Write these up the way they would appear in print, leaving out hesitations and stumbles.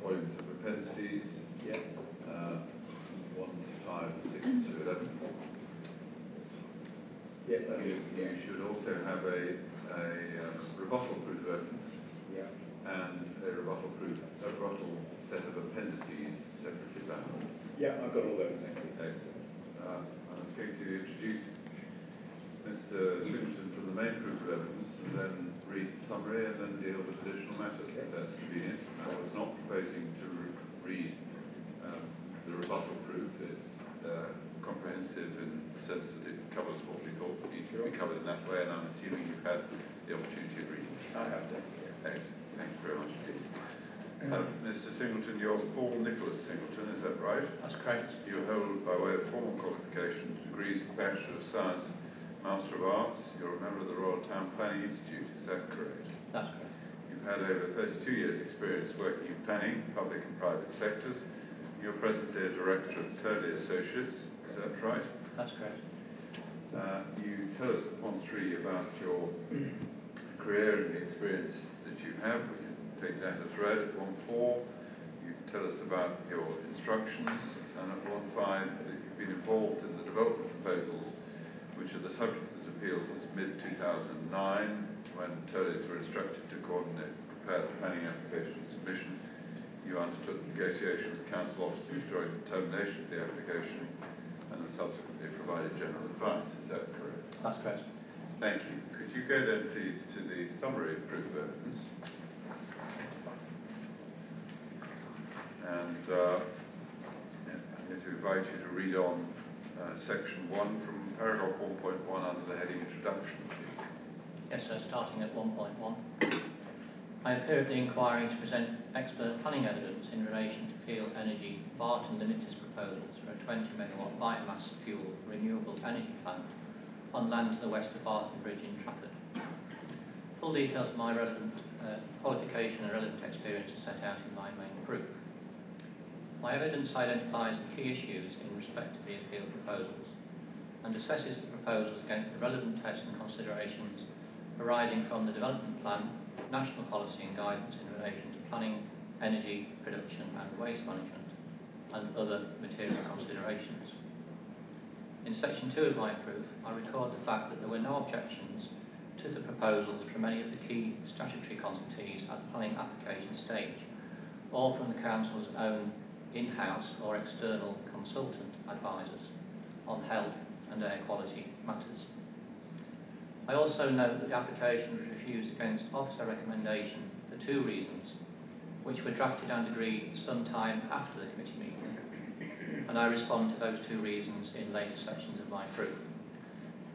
volumes of appendices. Yeah. 1 to 5, 6 to 11. Yes, You should also have a rebuttal-proof evidence. Yeah. And a rebuttal set of appendices separately bound. Yeah, I've got all those. Thank you. Excellent. I was going to introduce Mr. Singleton from the main proof of evidence and then read the summary and then deal with additional matters, if that's convenient. I was not proposing to read the rebuttal proof. It's comprehensive in the sense that it covers what we thought needed to be covered in that way, and I'm assuming you've had the opportunity of reading it. I have done. Excellent. Thank you very much indeed. Mr. Singleton, you're Paul Nicholas Singleton, is that right? That's correct. You hold, by way of formal qualification, degrees of Bachelor of Science, Master of Arts. You're a member of the Royal Town Planning Institute, is that correct? That's correct. You've had over 32 years' experience working in planning, public and private sectors. You're presently a director of Turley Associates, is that right? That's correct. You tell us at point 3 about your career and the experience that you have. We can take that as read. At 1.4, you tell us about your instructions, and at 1.5 that you've been involved in the development proposals, which are the subject of this appeal since mid-2009, when Turleys were instructed to coordinate and prepare the planning application submission. You undertook negotiation with council officers during the termination of the application, and have subsequently provided general advice. Is that correct? That's correct. Thank you. Could you go then, please, to the summary of proof of evidence? And I'm going to invite you to read on section 1 from paragraph 1.1 under the heading Introduction, please. Yes, sir, starting at 1.1. I appear at the inquiry to present expert planning evidence in relation to Peel Energy Barton Limited's proposals for a 20 megawatt biomass fuel renewable energy plant on land to the west of Barton Bridge in Trafford. Full details of my relevant qualification and relevant experience are set out in my main proof. My evidence identifies the key issues in respect to the appeal proposals and assesses the proposals against the relevant tests and considerations arising from the development plan, national policy and guidance in relation to planning, energy, production and waste management, and other material considerations. In section 2 of my proof, I record the fact that there were no objections to the proposals from any of the key statutory consultees at the planning application stage, or from the Council's own in-house or external consultant advisors on health and air quality matters. I also note that the application was refused against officer recommendation for 2 reasons, which were drafted and agreed some time after the committee meeting, and I respond to those 2 reasons in later sections of my proof.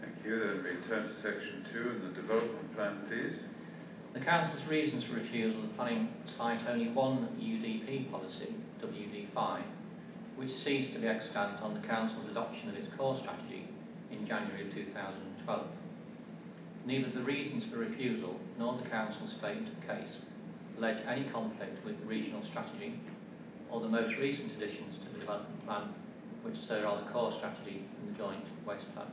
Thank you. Then we turn to section 2 and the development plan, please. The Council's reasons for refusal of planning cite only one UDP policy, WD5, which ceased to be extant on the Council's adoption of its core strategy in January of 2012. Neither the reasons for refusal nor the Council's statement of case allege any conflict with the regional strategy or the most recent additions to the development plan, which so are the core strategy and the joint waste plan.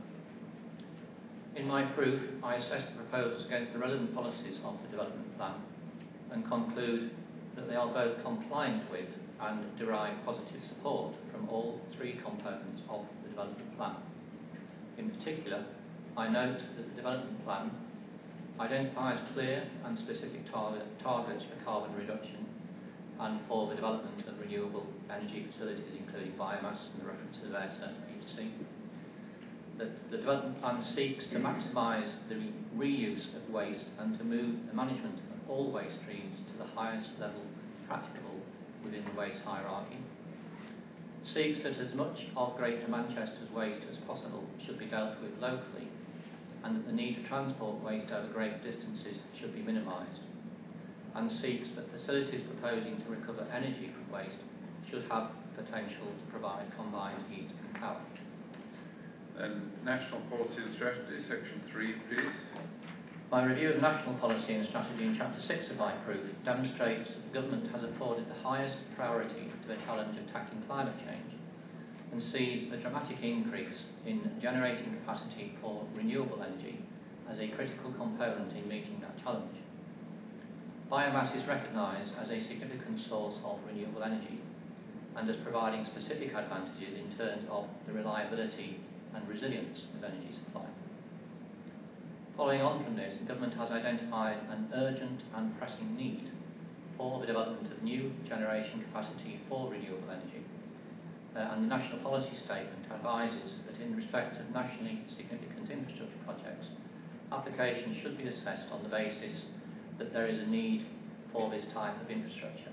In my proof, I assess the proposals against the relevant policies of the development plan and conclude that they are both compliant with and derive positive support from all 3 components of the development plan. In particular, I note that the development plan identifies clear and specific targets for carbon reduction and for the development of renewable energy facilities, including biomass and the reference to there, etc. The development plan seeks to maximise the reuse of waste and to move the management of all waste streams to the highest level practicable within the waste hierarchy. Seeks that as much of Greater Manchester's waste as possible should be dealt with locally, and that the need to transport waste over great distances should be minimised, and seeks that facilities proposing to recover energy from waste should have potential to provide combined heat and power. And National Policy and Strategy, Section 3, please. My review of national policy and strategy in Chapter 6 of my proof demonstrates that the Government has afforded the highest priority to the challenge of tackling climate change and sees a dramatic increase in generating capacity for renewable energy as a critical component in meeting that challenge. Biomass is recognised as a significant source of renewable energy and as providing specific advantages in terms of the reliability and resilience of energy supply. Following on from this, the Government has identified an urgent and pressing need for the development of new generation capacity for renewable energy. And the National Policy Statement advises that in respect of nationally significant infrastructure projects, applications should be assessed on the basis that there is a need for this type of infrastructure.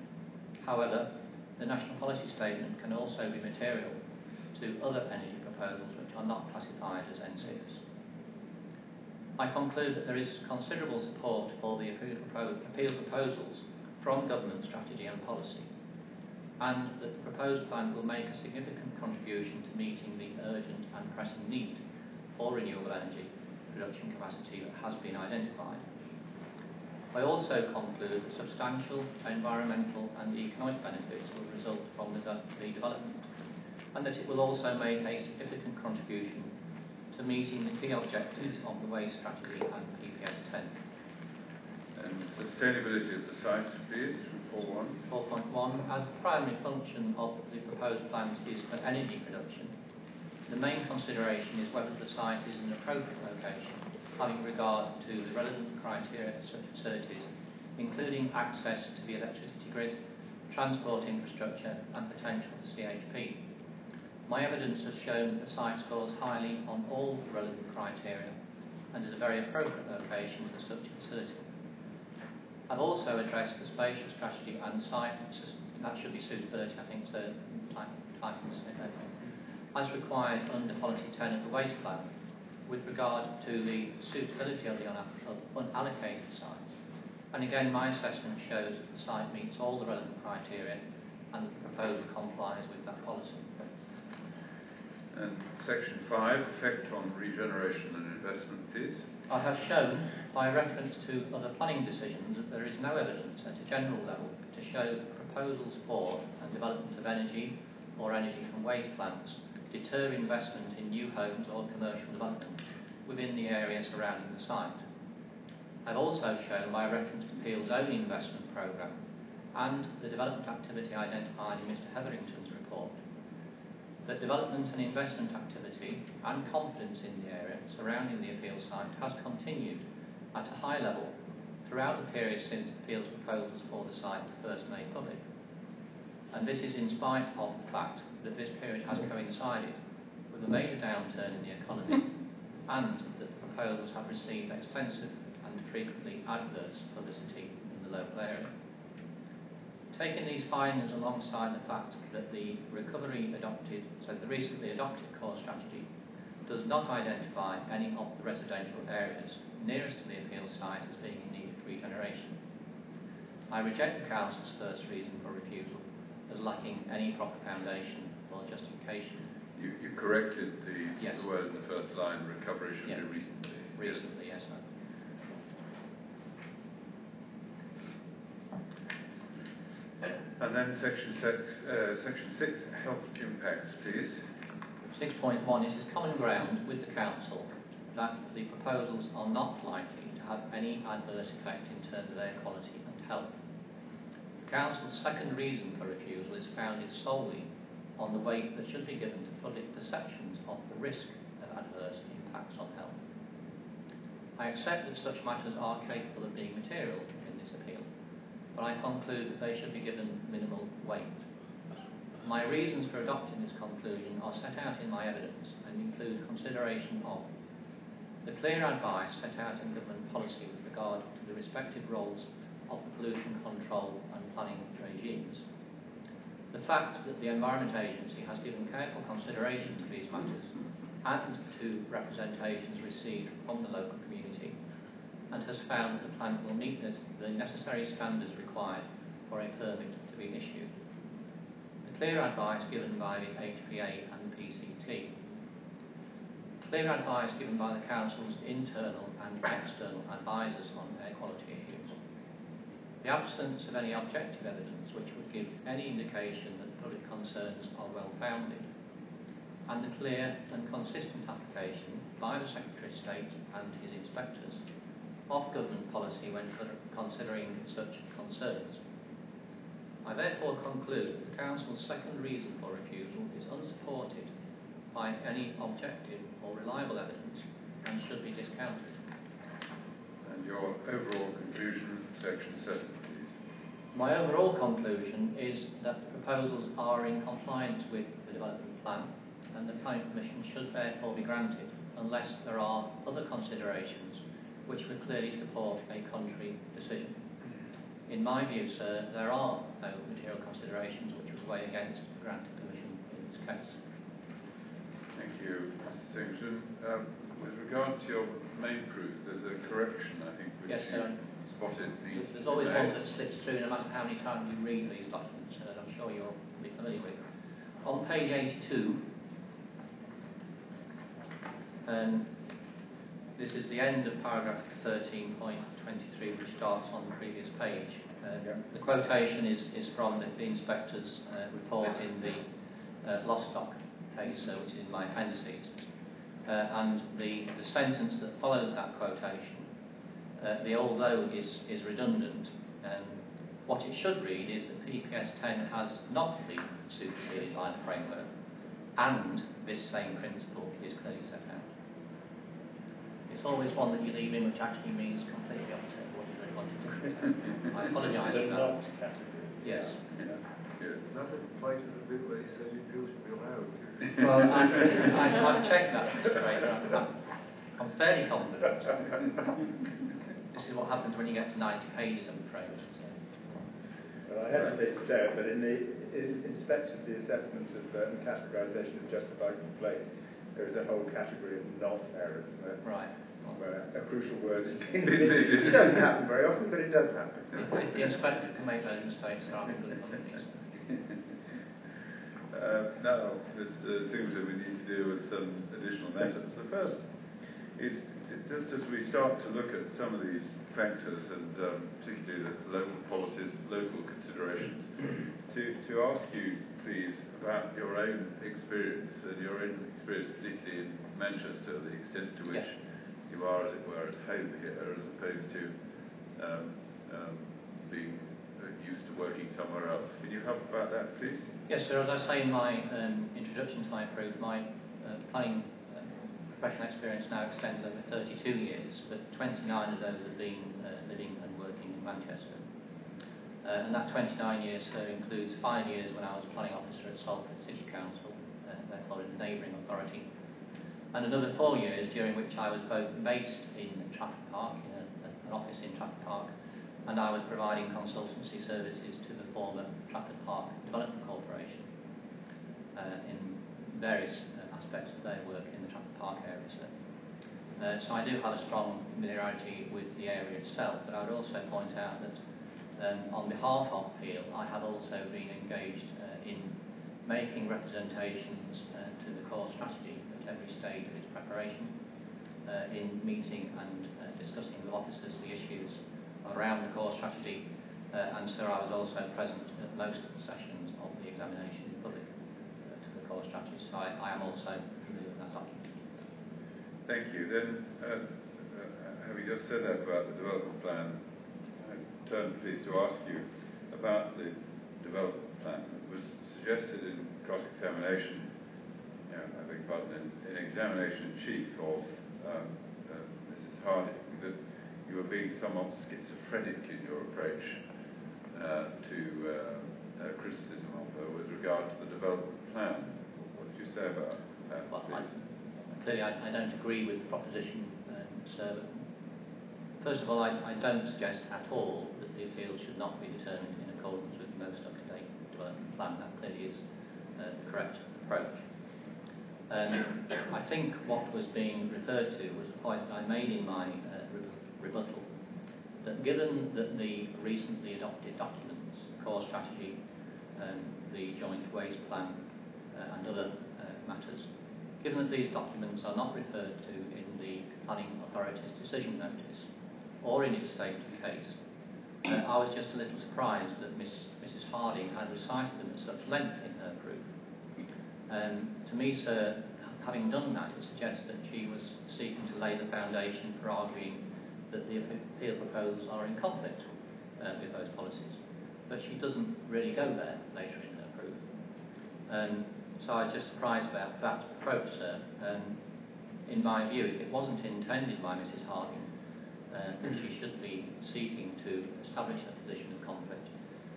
However, the National Policy Statement can also be material to other energy proposals which are not classified as NCIPs. I conclude that there is considerable support for the appeal proposals from government strategy and policy, and that the proposed plan will make a significant contribution to meeting the urgent and pressing need for renewable energy production capacity that has been identified. I also conclude that substantial environmental and economic benefits will result from the development, and that it will also make a significant contribution to meeting the key objectives of the waste strategy and PPS 10. And sustainability of the site, please, 4.1. 4.1. As the primary function of the proposed plans is for energy production, the main consideration is whether the site is an appropriate location, having regard to the relevant criteria for such facilities, including access to the electricity grid, transport infrastructure, and potential for CHP. My evidence has shown that the site scores highly on all the relevant criteria and is a very appropriate location for such a facility. I've also addressed the spatial strategy and site, that should be suitability, I think, so as required under Policy 10 of the Waste Plan, with regard to the suitability of the unallocated site. And again, my assessment shows that the site meets all the relevant criteria and the proposal complies with that policy. And Section 5, effect on regeneration and investment, please. I have shown, by reference to other planning decisions, that there is no evidence at a general level to show that proposals for and development of energy or energy from waste plants deter investment in new homes or commercial development within the area surrounding the site. I've also shown, by reference to Peel's own investment programme and the development activity identified in Mr Hetherington's report, that development and investment activity and confidence in the area surrounding the appeal site has continued at a high level throughout the period since Peel's proposals for the site were first made public. And this is in spite of the fact that this period has coincided with a major downturn in the economy and that the proposals have received extensive and frequently adverse publicity in the local area. Taking these findings alongside the fact that the recently adopted core strategy does not identify any of the residential areas nearest to the appeal site as being in need of regeneration, I reject the Council's first reason for refusal as lacking any proper foundation or justification. You corrected the word in the first line, recovery should be recently. Recently, yes, sir. And then Section 6, health impacts, please. 6.1, it is common ground with the Council that the proposals are not likely to have any adverse effect in terms of air quality and health. The Council's second reason for refusal is founded solely on the weight that should be given to public perceptions of the risk of adverse impacts on health. I accept that such matters are capable of being material in this appeal, but I conclude that they should be given minimal weight. My reasons for adopting this conclusion are set out in my evidence and include consideration of the clear advice set out in government policy with regard to the respective roles of the pollution control and planning regimes, the fact that the Environment Agency has given careful consideration to these matters and to representations received from the local community, and has found that the plant will meet the necessary standards required for a permit to be issued. The clear advice given by the HPA and the PCT. Clear advice given by the Council's internal and external advisors on air quality issues. The absence of any objective evidence which would give any indication that public concerns are well founded, and the clear and consistent application by the Secretary of State and his inspectors of government policy when considering such concerns. I therefore conclude that the Council's second reason for refusal is unsupported by any objective or reliable evidence and should be discounted. And your overall conclusion, section 7, please. My overall conclusion is that the proposals are in compliance with the development plan, and the planning permission should therefore be granted unless there are other considerations which would clearly support a contrary decision. In my view, sir, there are no material considerations which would weigh against granting permission in this case. Thank you, Mr. Singleton. With regard to your main proof, there's a correction, I think, which yes, sir. you spotted needs There's always one that slips through no matter how many times you read these documents, sir, and I'm sure you'll be familiar with. On page 82, this is the end of paragraph 13.23, which starts on the previous page. The quotation is from the inspector's report in the Lostock case, which is in my appendices. And the sentence that follows that quotation, the although is redundant. What it should read is that PPS 10 has not been superseded by the framework, and this same principle is clearly set out. It's always one that you leave in which actually means completely opposite of what you really wanted to do. I apologise for that. Yes. Yes. Does that apply to the bit where he says it feels to be allowed? Well, I've checked that, Mr. Fraser. I'm fairly confident. This is what happens when you get to 90 pages, I'm afraid. Well, I hesitate to say it, but in the inspectors, the assessment of and categorisation of justified complaints, there is a whole category of non-errors. Right. Where a crucial word is it doesn't happen very often, but it does happen. If the inspector can make those mistakes, then I'll be good company. Now, Mr. Singleton, we need to deal with some additional matters. The first is, just as we start to look at some of these factors, and particularly the local policies, local considerations, to ask you, please, about your own experience, and your own experience particularly in Manchester, the extent to which you are, as it were, at home here, as opposed to being used to working somewhere else. Can you help about that, please? Yes, sir. As I say in my introduction to my proof, my planning professional experience now extends over 32 years, but 29 of those have been living and working in Manchester. And that 29 years, sir, includes 5 years when I was planning officer at Salford City Council, therefore in a neighbouring authority, and another 4 years during which I was both based in Trafford Park, in an office in Trafford Park, and I was providing consultancy services to the former Trafford Park Development Corporation in various aspects of their work in the Trafford Park area. So I do have a strong familiarity with the area itself, but I would also point out that on behalf of Peel, I have also been engaged in making representations to the core strategy at every stage of its preparation, in meeting and discussing with officers the issues around the core strategy, and so I was also present at most of the sessions of the examination in public to the core strategy, so I am also familiar with that document. Thank you. Then, having just said that about the development plan, I turn please to ask you about the development plan. It was suggested in cross-examination, I beg your pardon, in examination in chief of Mrs. Harding, that you were being somewhat schizophrenic in your approach to criticism of her with regard to the development plan. What did you say about that, please? Clearly, I don't agree with the proposition, sir. First of all, I don't suggest at all that the appeal should not be determined in accordance with the most up-to-date development plan. That clearly is the correct approach. I think what was being referred to was a point that I made in my rebuttal, that given that the recently adopted documents, the core strategy, the joint waste plan, and other matters, given that these documents are not referred to in the planning authority's decision notice or in its state of case, I was just a little surprised that Mrs. Harding had recited them at such length in her proof. To me, sir, having done that, it suggests that she was seeking to lay the foundation for arguing that the appeal proposals are in conflict with those policies. But she doesn't really go there later in her proof. So I was just surprised about that approach, sir. In my view, if it wasn't intended by Mrs. Harding, that she should be seeking to establish a position of conflict,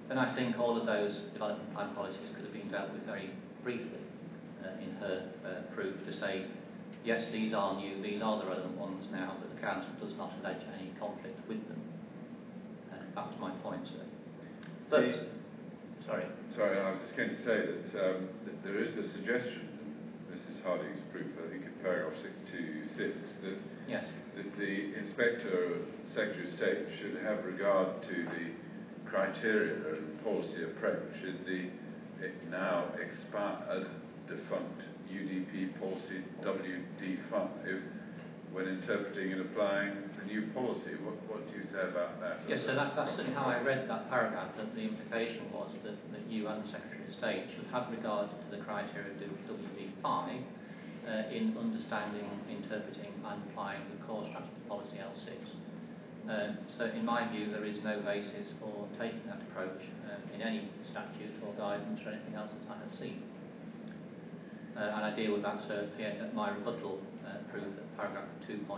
then I think all of those development plan policies could have been dealt with very briefly in her proof to say, yes, these are new, these are the relevant ones now, but the Council does not allege any conflict with them. That was my point, sir. But, sorry, I was just going to say that there is a suggestion in Mrs. Harding's proof, I think in paragraph 626, that, yes, that the Inspector Secretary of State should have regard to the criteria and policy approach in the now expired defunct UDP policy WD5 when interpreting and applying the new policy. What do you say about that? Yes, so that's certainly how I read that paragraph, that the implication was that you and the Secretary of State should have regard to the criteria of WD5 in understanding, interpreting and applying the core strategy policy L6. So in my view there is no basis for taking that approach in any statute or guidance or anything else that I have seen. And I deal with that, sir, at my rebuttal proof at paragraph 2.33.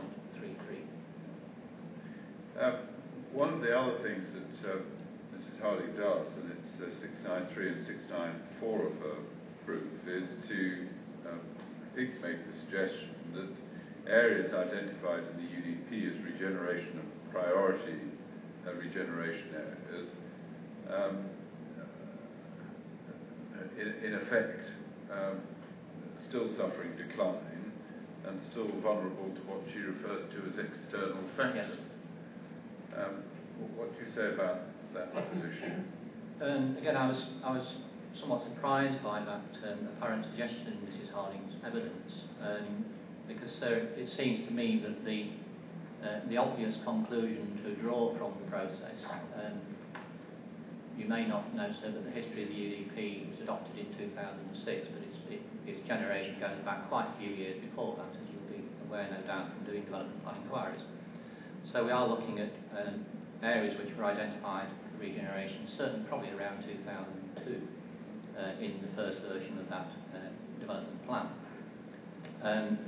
One of the other things that Mrs. Harding does, and it's 693 and 694 of her proof, is to, I think, make the suggestion that areas identified in the UDP as regeneration of priority regeneration areas, in effect, still suffering decline and still vulnerable to what she refers to as external factors. Yes. What do you say about that position? Again, I was somewhat surprised by that apparent suggestion in Mrs. Harding's evidence, because it seems to me that the obvious conclusion to draw from the process, you may not know, sir, that the history of the UDP was adopted in 2006, but its generation goes back quite a few years before that, as you'll be aware, no doubt, from doing development plan inquiries. So we are looking at areas which were identified for regeneration, certainly probably around 2002, in the first version of that development plan.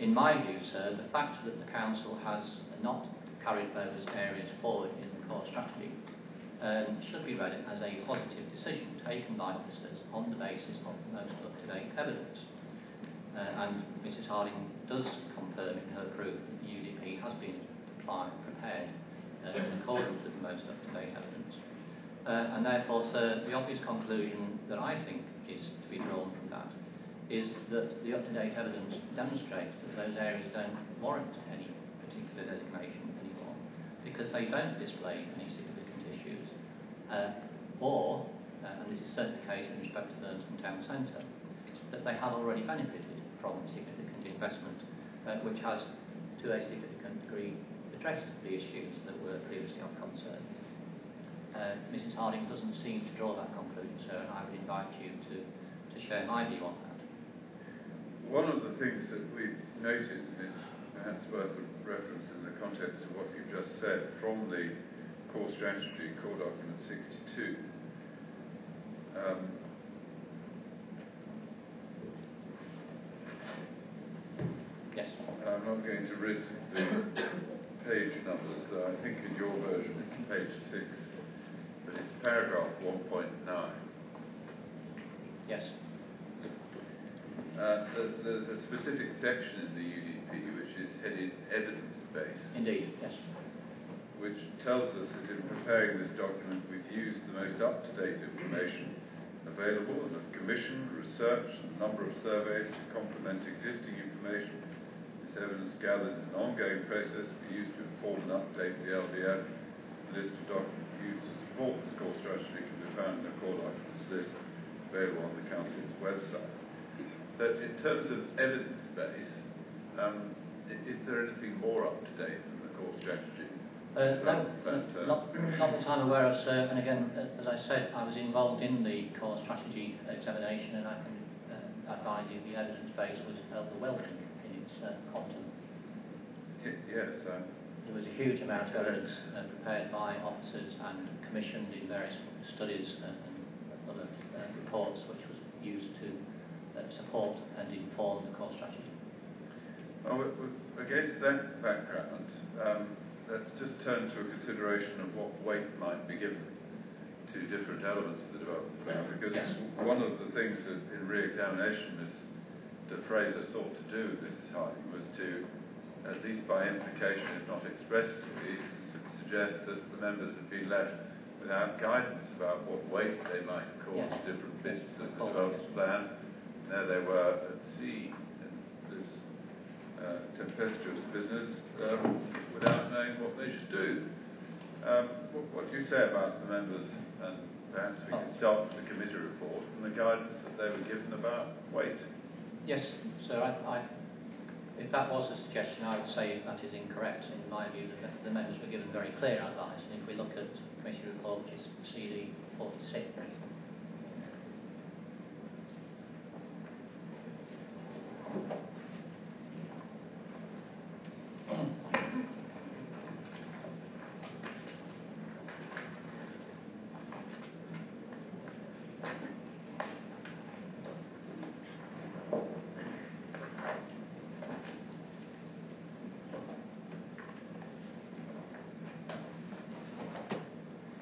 In my view, sir, the fact that the Council has not carried those areas forward in the core strategy should be read as a positive decision taken by officers on the basis of the most up-to-date evidence. And Mrs. Harding does confirm in her proof that the UDP has been prepared in accordance with the most up-to-date evidence. And therefore, sir, the obvious conclusion that I think is to be drawn from that is that the up-to-date evidence demonstrates that those areas don't warrant any particular designation anymore, because they don't display any significant issues, or, and this is certainly the case in respect to Burnston Town Centre, that they have already benefited from significant investment, which has, to a significant degree, addressed the issues that were previously of concern. Mrs. Harding doesn't seem to draw that conclusion, sir, and I would invite you to share my view on that. One of the things that we've noted, and it's perhaps worth a reference in the context of what you've just said, from the core strategy, core document 62, Yes. I'm not going to risk the page numbers, though I think in your version it's page 6, but it's paragraph 1.9. Yes. There's a specific section in the UDP which is headed evidence-based. Indeed, yes. Which tells us that in preparing this document we've used the most up-to-date information available and have commissioned research and a number of surveys to complement existing information. This evidence gathered is an ongoing process to be used to inform and update the LDF. The list of documents used to support this core strategy can be found in the core documents list available on the Council's website. So in terms of evidence base, is there anything more up-to-date than the core strategy? No, not that I'm aware of, sir. And again, as I said, I was involved in the core strategy examination, and I can advise you the evidence base was well in its quantum. Yes, there was a huge amount of evidence prepared by officers and commissioned in various studies and other reports which was used to support and inform the core strategy. Well, against that background, let's just turn to a consideration of what weight might be given to different elements of the development plan, because one of the things that in re-examination Mr. Fraser sought to do, Mrs. Harding, was to, at least by implication, if not expressly, suggest that the members had been left without guidance about what weight they might accord to different bits of the development plan. There they were at sea in this tempestuous business without knowing what they should do. What do you say about the members, and perhaps we can start with the committee report and the guidance that they were given about weight? Yes, so if that was a suggestion, I would say that is incorrect. In my view, the members were given very clear advice, and if we look at the committee report, which is CD 46,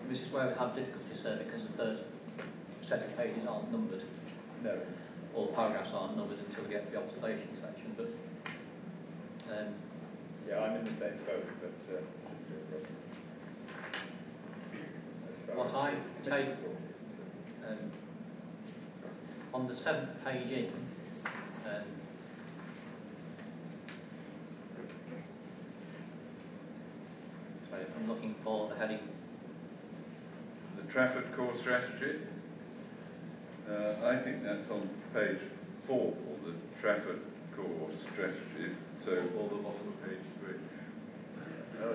this is where we have difficulties there, because the first set of pages aren't numbered. No. Or paragraphs aren't numbered until we get to the observation section. But yeah, I'm in the same boat, but what I take on the 7th page in, sorry, I'm looking for the heading. The Trafford Core Strategy. I think that's on page 4, the Trafford Core Strategy. So, or the bottom of page 3.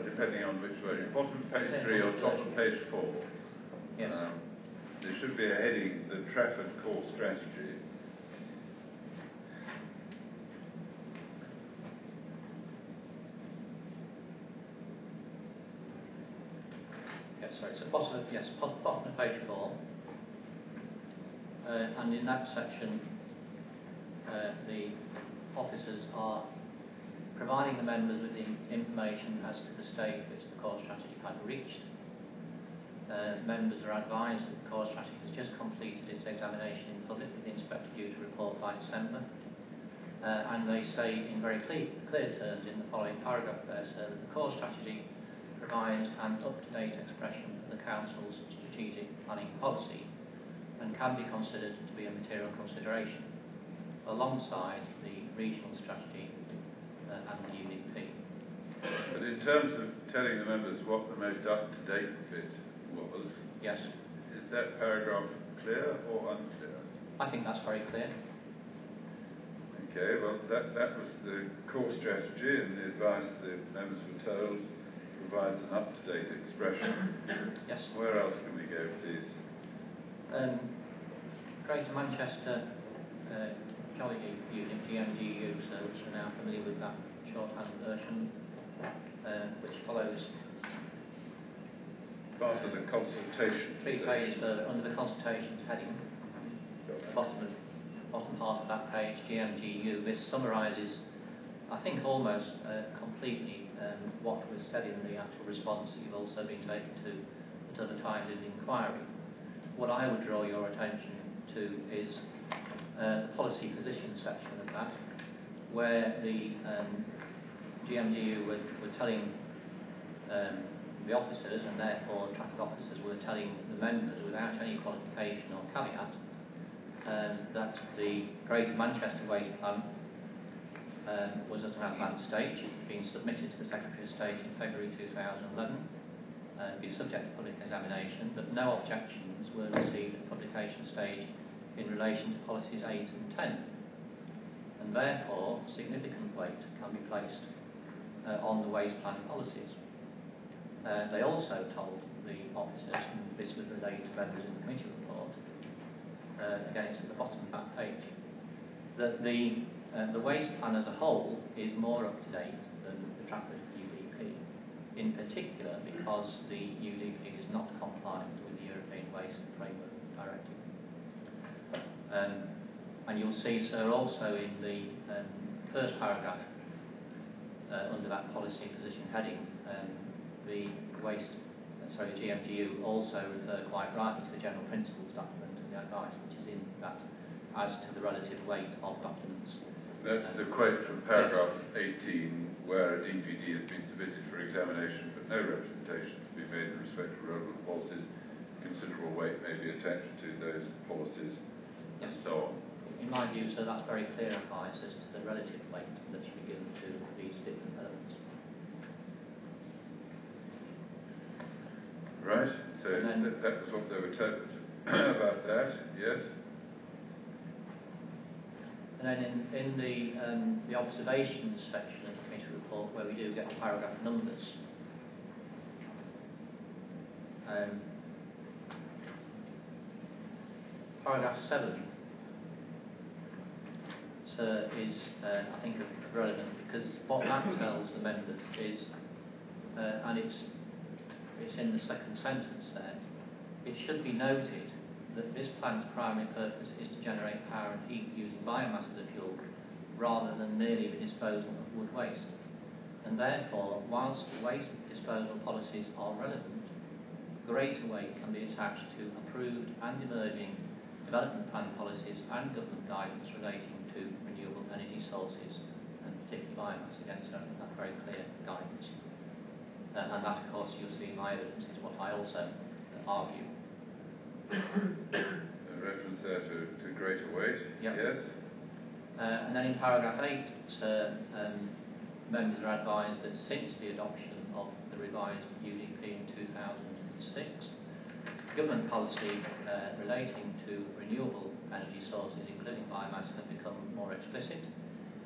Depending on which version. Bottom of page 3 or top of page 4. Yes. There should be a heading, the Trafford Core Strategy. Yes, sorry, it's at bottom of page 4. And in that section, the officers are providing the members with the information as to the stage which the core strategy had reached. Members are advised that the core strategy has just completed its examination in public, with the inspector due to report by December. And they say in very clear terms in the following paragraph there, sir, that the core strategy provides an up-to-date expression of the Council's strategic planning policy and can be considered to be a material consideration, alongside the regional strategy and the UDP. But in terms of telling the members what the most up-to-date bit was, yes, is that paragraph clear or unclear? I think that's very clear. Okay, well that was the core strategy, and the advice the members were told provides an up-to-date expression. Yes. Where else can we go, please? Greater Manchester Jolly Unit, GMGU, so we're now familiar with that shorthand version, which follows part of the consultation. 3 pages further under the consultations heading, bottom half of that page, GMGU. This summarises, I think, almost completely what was said in the actual response that you've also been taken to at other times in the inquiry. What I would draw your attention to is the policy position section of that, where the GMGU were telling the officers, and therefore traffic officers were telling the members without any qualification or caveat, that the Greater Manchester Waste Plan was at an advanced stage, being submitted to the Secretary of State in February 2011, be subject to public examination, but no objections were received at publication stage in relation to policies 8 and 10, and therefore significant weight can be placed on the waste plan policies. They also told the officers, and this was relayed to members in the committee report, again it's at the bottom of that page, that the waste plan as a whole is more up to date than the Trafford UDP. in particular because the UDP is not compliant with the European Waste Framework Directive. And you'll see, sir, also in the first paragraph under that policy position heading, the GMGU also refer quite rightly to the general principles document and the advice which is in that as to the relative weight of documents. That's the quote from paragraph 18, where a DPD has been submitted for examination but no representation to be made in respect of relevant policies. Considerable weight may be attached to those policies, and so on. In my view, so that's very clear advice as to the relative weight that should be given to these different elements. Right, so that was what they were told about that, yes? And then in the observations section of the committee report, where we do get the paragraph numbers, paragraph 7 is, I think, relevant because what that tells the members is, and it's in the second sentence there, it should be noted that this plant's primary purpose is to generate power and heat using biomass as a fuel rather than merely the disposal of wood waste. And therefore, whilst waste disposal policies are relevant, greater weight can be attached to approved and emerging development plan policies and government guidance relating to renewable energy sources, and particularly biomass. Again, so that's very clear guidance. And that, of course, you'll see in my evidence is what I also argue. A reference there to greater weight, yep. Yes. And then in paragraph 8, members are advised that since the adoption of the revised UDP in 2006, government policy relating to renewable energy sources, including biomass, have become more explicit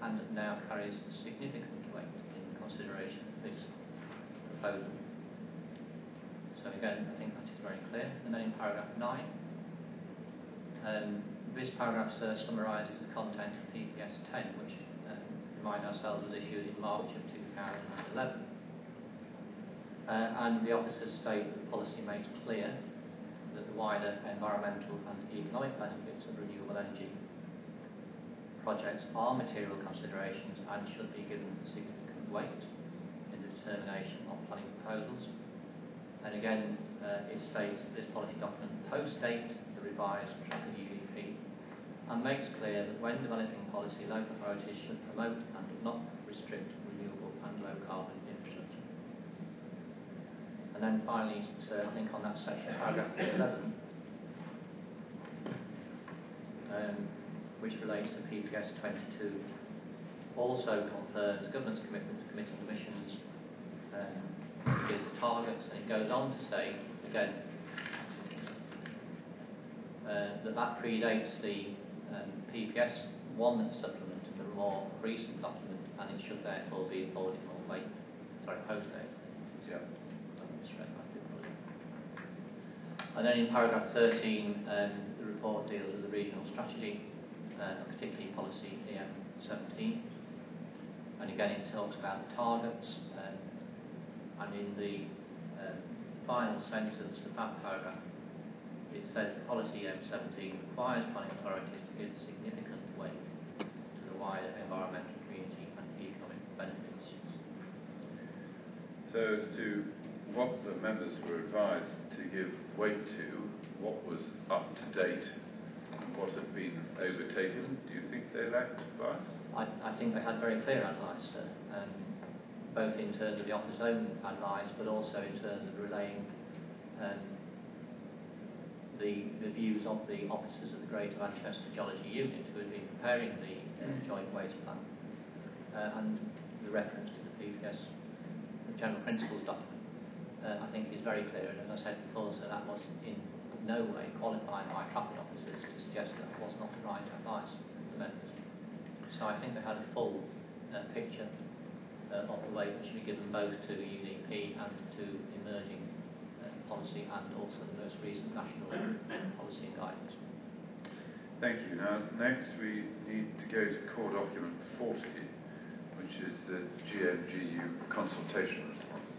and now carries significant weight in consideration of this proposal. So again, I think that is very clear. And then in paragraph 9, this paragraph summarises the content of PPS 10, which, remind ourselves, was issued in March of 2011. And the officers state that the policy makes clear that the wider environmental and economic benefits of renewable energy projects are material considerations and should be given significant weight in the determination of planning proposals. And again, it states that this policy document postdates the revised Trafford UDP and makes clear that when developing policy, local authorities should promote and not restrict renewable and low carbon infrastructure. And then finally, I think on that section, paragraph 11, which relates to PPS 22, also confirms government's commitment to committing emissions against the targets, and it goes on to say, again, that predates the PPS 1 supplement, the more recent document, and it should therefore be afforded more weight. Sorry, post-date. Yeah. And then in paragraph 13, the report deals with the regional strategy, particularly policy EM17. And again, it talks about the targets, and in the final sentence of that paragraph, it says the policy EM17 requires planning authorities to give significant weight to the wider environmental, community and economic benefits. So as to what the members were advised to give weight to, what was up to date and what had been overtaken, do you think they lacked advice? I think they had very clear advice, both in terms of the officer's own advice, but also in terms of relaying the views of the officers of the Greater Manchester Geology Unit who had been preparing the joint waste plan, and the reference to the PPS, the General Principles document, I think is very clear. And as I said before, so that was in no way qualified by traffic officers to suggest that was not the right advice for the members. So I think they had a full picture of the weight that should be given both to the UDP and to emerging policy and also the most recent national policy and guidance. Thank you. Now, next we need to go to core document 40, which is the GMGU consultation response.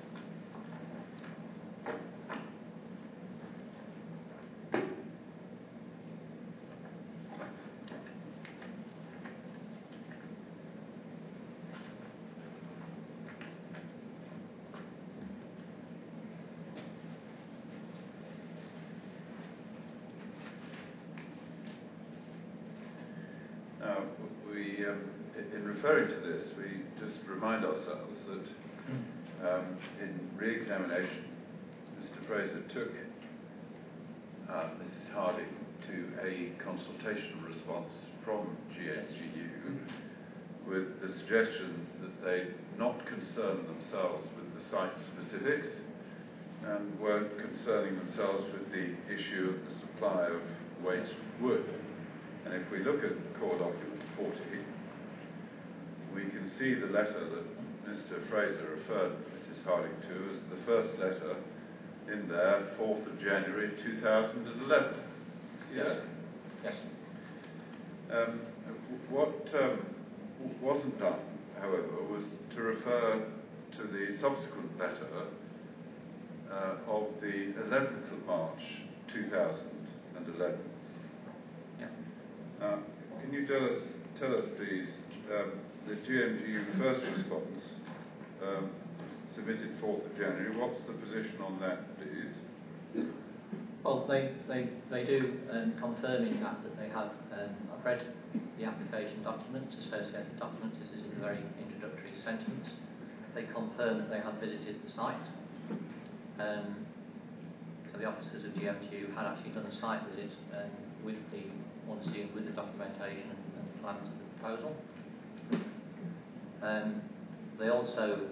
Now, we, in referring to this, we just remind ourselves that in re-examination, Mr. Fraser took Mrs. Harding to a consultation response from GHGU with the suggestion that they not concern themselves with the site specifics and weren't concerning themselves with the issue of the supply of waste wood. And if we look at core document 40, we can see the letter that Mr. Fraser referred Mrs. Harding to as the first letter in there, 4th of January 2011. Yes. Yes. What wasn't done, however, was to refer to the subsequent letter of the 11th of March 2011. Yeah. Can you tell us, please, the GMGU first response submitted 4th of January. What's the position on that, please? Well, they do confirm in that they have. I've read the application documents, associated documents. This is in the very introductory sentence. They confirm that they have visited the site. So the officers of GMGU had actually done a site visit with the with the documentation and the plans of the proposal. They also,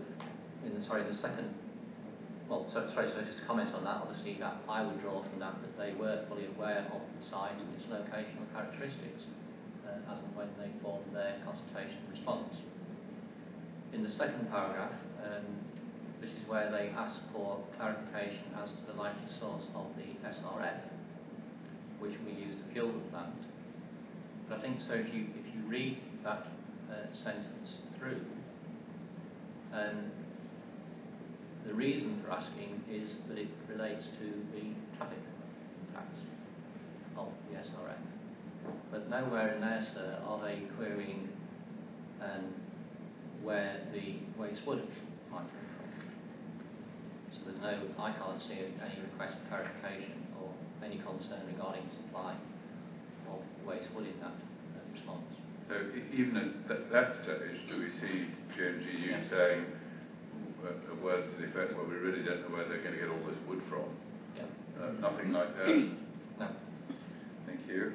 in the second. Well, so just to comment on that, obviously that I would draw from that they were fully aware of the site and its locational characteristics as and when they formed their consultation response. In the second paragraph, this is where they ask for clarification as to the likely source of the SRF, which we use to fuel the plant. But I think so if you read that sentence through, the reason for asking is that it relates to the traffic impacts of the SRF. But nowhere in there, sir, are they querying where the waste wood might come from. So there's I can't see any request for clarification or any concern regarding supply of waste wood in that response. So even at that stage, do we see GMGU saying words to the effect, well, we really don't know where they're going to get all this wood from? Yeah. Nothing like that? No. Thank you.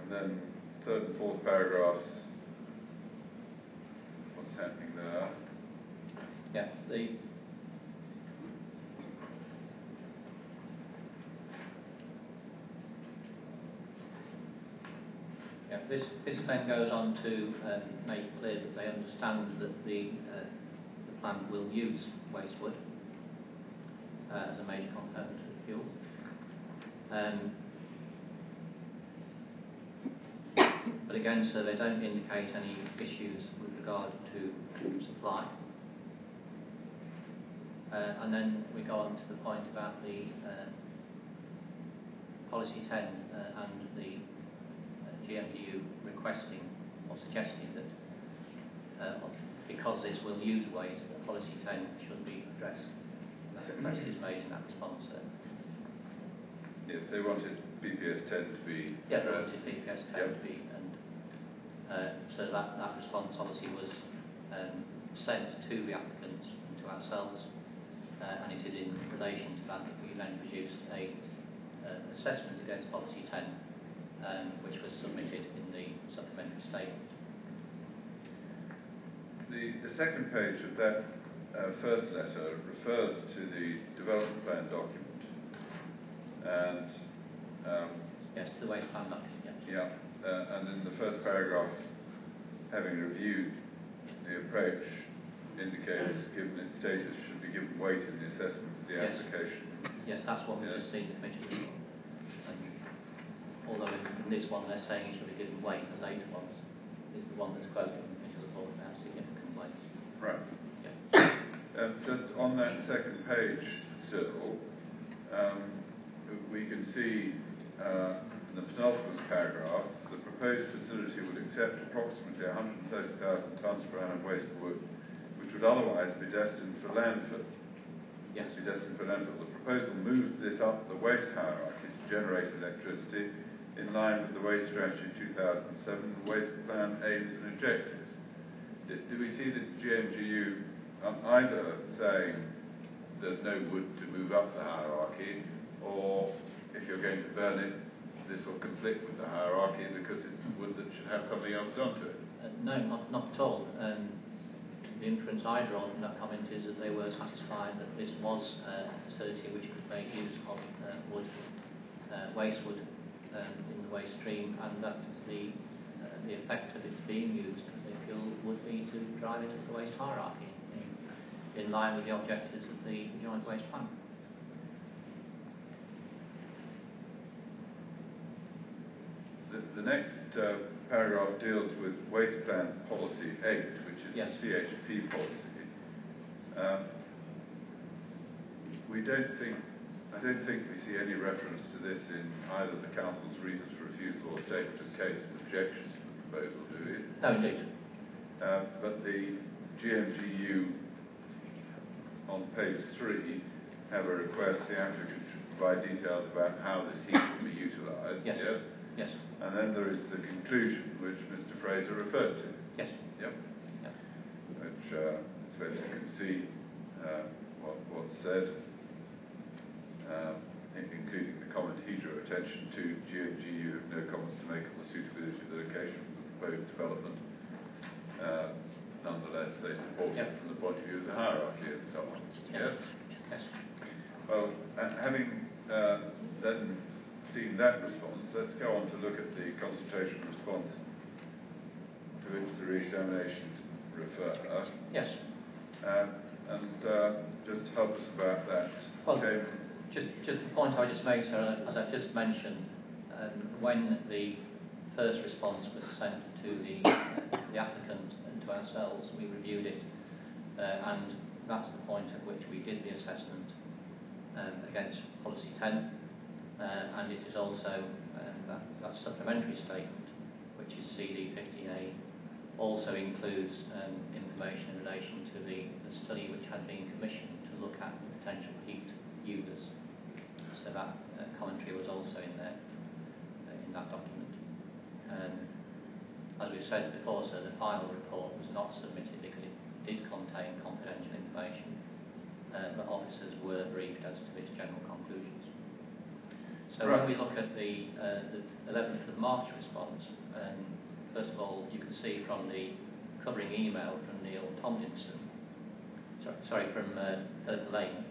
And then third and fourth paragraphs, what's happening there? Yeah, this then goes on to make clear that they understand that the plant will use waste wood as a major component of the fuel. But again, so they don't indicate any issues with regard to supply. And then we go on to the point about the Policy 10 and the GMDU requesting or suggesting that because this will use waste, that Policy 10 should be addressed. And that request is made in that response. Yes, they wanted BPS 10 to be addressed. Yeah, BPS 10 yep. to be, and so that response obviously was sent to the applicants and to ourselves, and it is in relation to that we then produced a assessment against Policy 10, which was submitted in the supplementary statement. The second page of that first letter refers to the development plan document, and yes, to the waste plan document. Yeah, and in the first paragraph, having reviewed the approach, indicates given its status should be given weight in the assessment of the application. Yes, that's what we've just seen the committee do. Although in this one they're saying it should be given weight, the later one is the one that's quoted in the committee report to have significant weight. Right. Yeah. Just on that second page still, we can see in the penultimate paragraph, the proposed facility would accept approximately 130,000 tonnes per annum waste wood, which would otherwise be destined for landfill. Yes. Must be destined for landfill. The proposal moves this up the waste hierarchy to generate electricity in line with the Waste Strategy 2007 and Waste Plan aims and objectives. Do we see the GMGU either saying there's no wood to move up the hierarchy, or if you're going to burn it, this will conflict with the hierarchy because it's wood that should have something else done to it? No, not at all. The inference I draw from that comment is that they were satisfied that this was a facility which could make use of wood, waste wood, in the waste stream, and that the effect of its being used as a fuel would be to drive it into the waste hierarchy in line with the objectives of the joint waste plan. The next paragraph deals with Waste Plan Policy 8, which is yes. the CHP policy. I don't think we see any reference to this in either the Council's reasons for refusal or statement of case of objection to the proposal, do we? No, indeed. But the GMGU on page 3 have a request the applicant should provide details about how this heat will be utilised. Yes. Yes? Yes. And then there is the conclusion, which Mr. Fraser referred to. Yes. Yep. Yep. Which expect you can see what's said, including the comment he drew attention to. GMGU have no comments to make on the suitability of the location of the proposed development. Nonetheless, they support yep. it from the point of view of the hierarchy and so on. Yes? Yes. Well, having then seen that response, let's go on to look at the consultation response to which the re-examination refer. Yes. And just help us about that. Well, just the point I just made, sir, as I just mentioned, when the first response was sent to the applicant and to ourselves, we reviewed it, and that's the point at which we did the assessment against Policy 10, and it is also that supplementary statement, which is CD 50A, also includes information in relation to the study which had been commissioned to look at potential heat users. So that commentary was also in there, in that document. As we've said before, so the final report was not submitted because it did contain confidential information, but officers were briefed as to its general conclusions. So right. When we look at the 11th of March response, first of all, you can see from the covering email from Neil Tomlinson, from Philip Lane,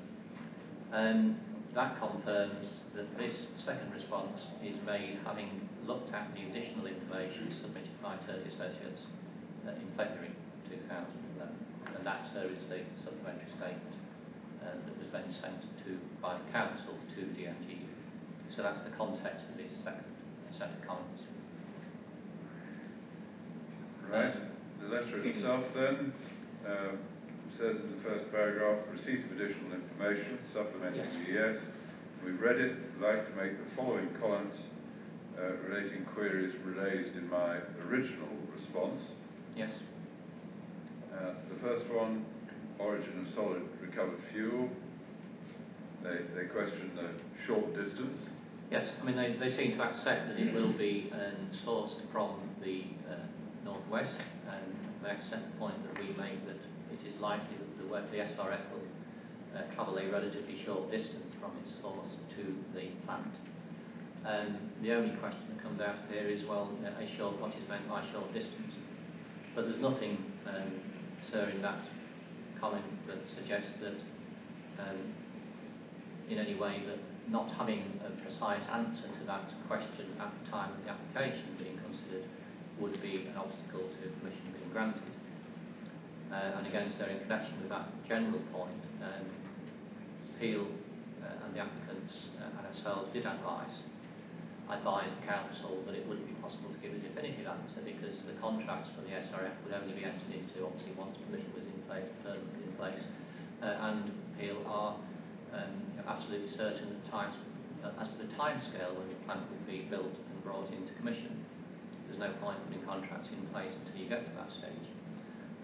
that confirms that this second response is made having looked at the additional information submitted by Turkey Associates in February 2011, and that is the supplementary statement that was then sent by the Council to DMGU. So that's the context of this second set of comments. Right. The letter itself then says in the first paragraph, receipt of additional information, supplementing the yes. We've read it. We'd like to make the following comments relating queries raised in my original response. Yes. The first one, origin of solid recovered fuel. They question the short distance. Yes, I mean they seem to accept that it will be sourced from the northwest, and they accept the point that we make that it is likely that the SRF will travel a relatively short distance from its source to the plant. The only question that comes out here is, well, what is meant by short distance? But there's nothing, sir, in that comment that suggests that in any way that not having a precise answer to that question at the time of the application being considered would be an obstacle to permission being granted. And again, so in connection with that general point, Peel and the applicants and ourselves did advise the Council that it wouldn't be possible to give a definitive answer because the contracts for the SRF would only be entered into obviously once permission was in place, permanently in place, and Peel are absolutely certain as to the timescale when the plant would be built and brought into commission. There's no point putting contracts in place until you get to that stage.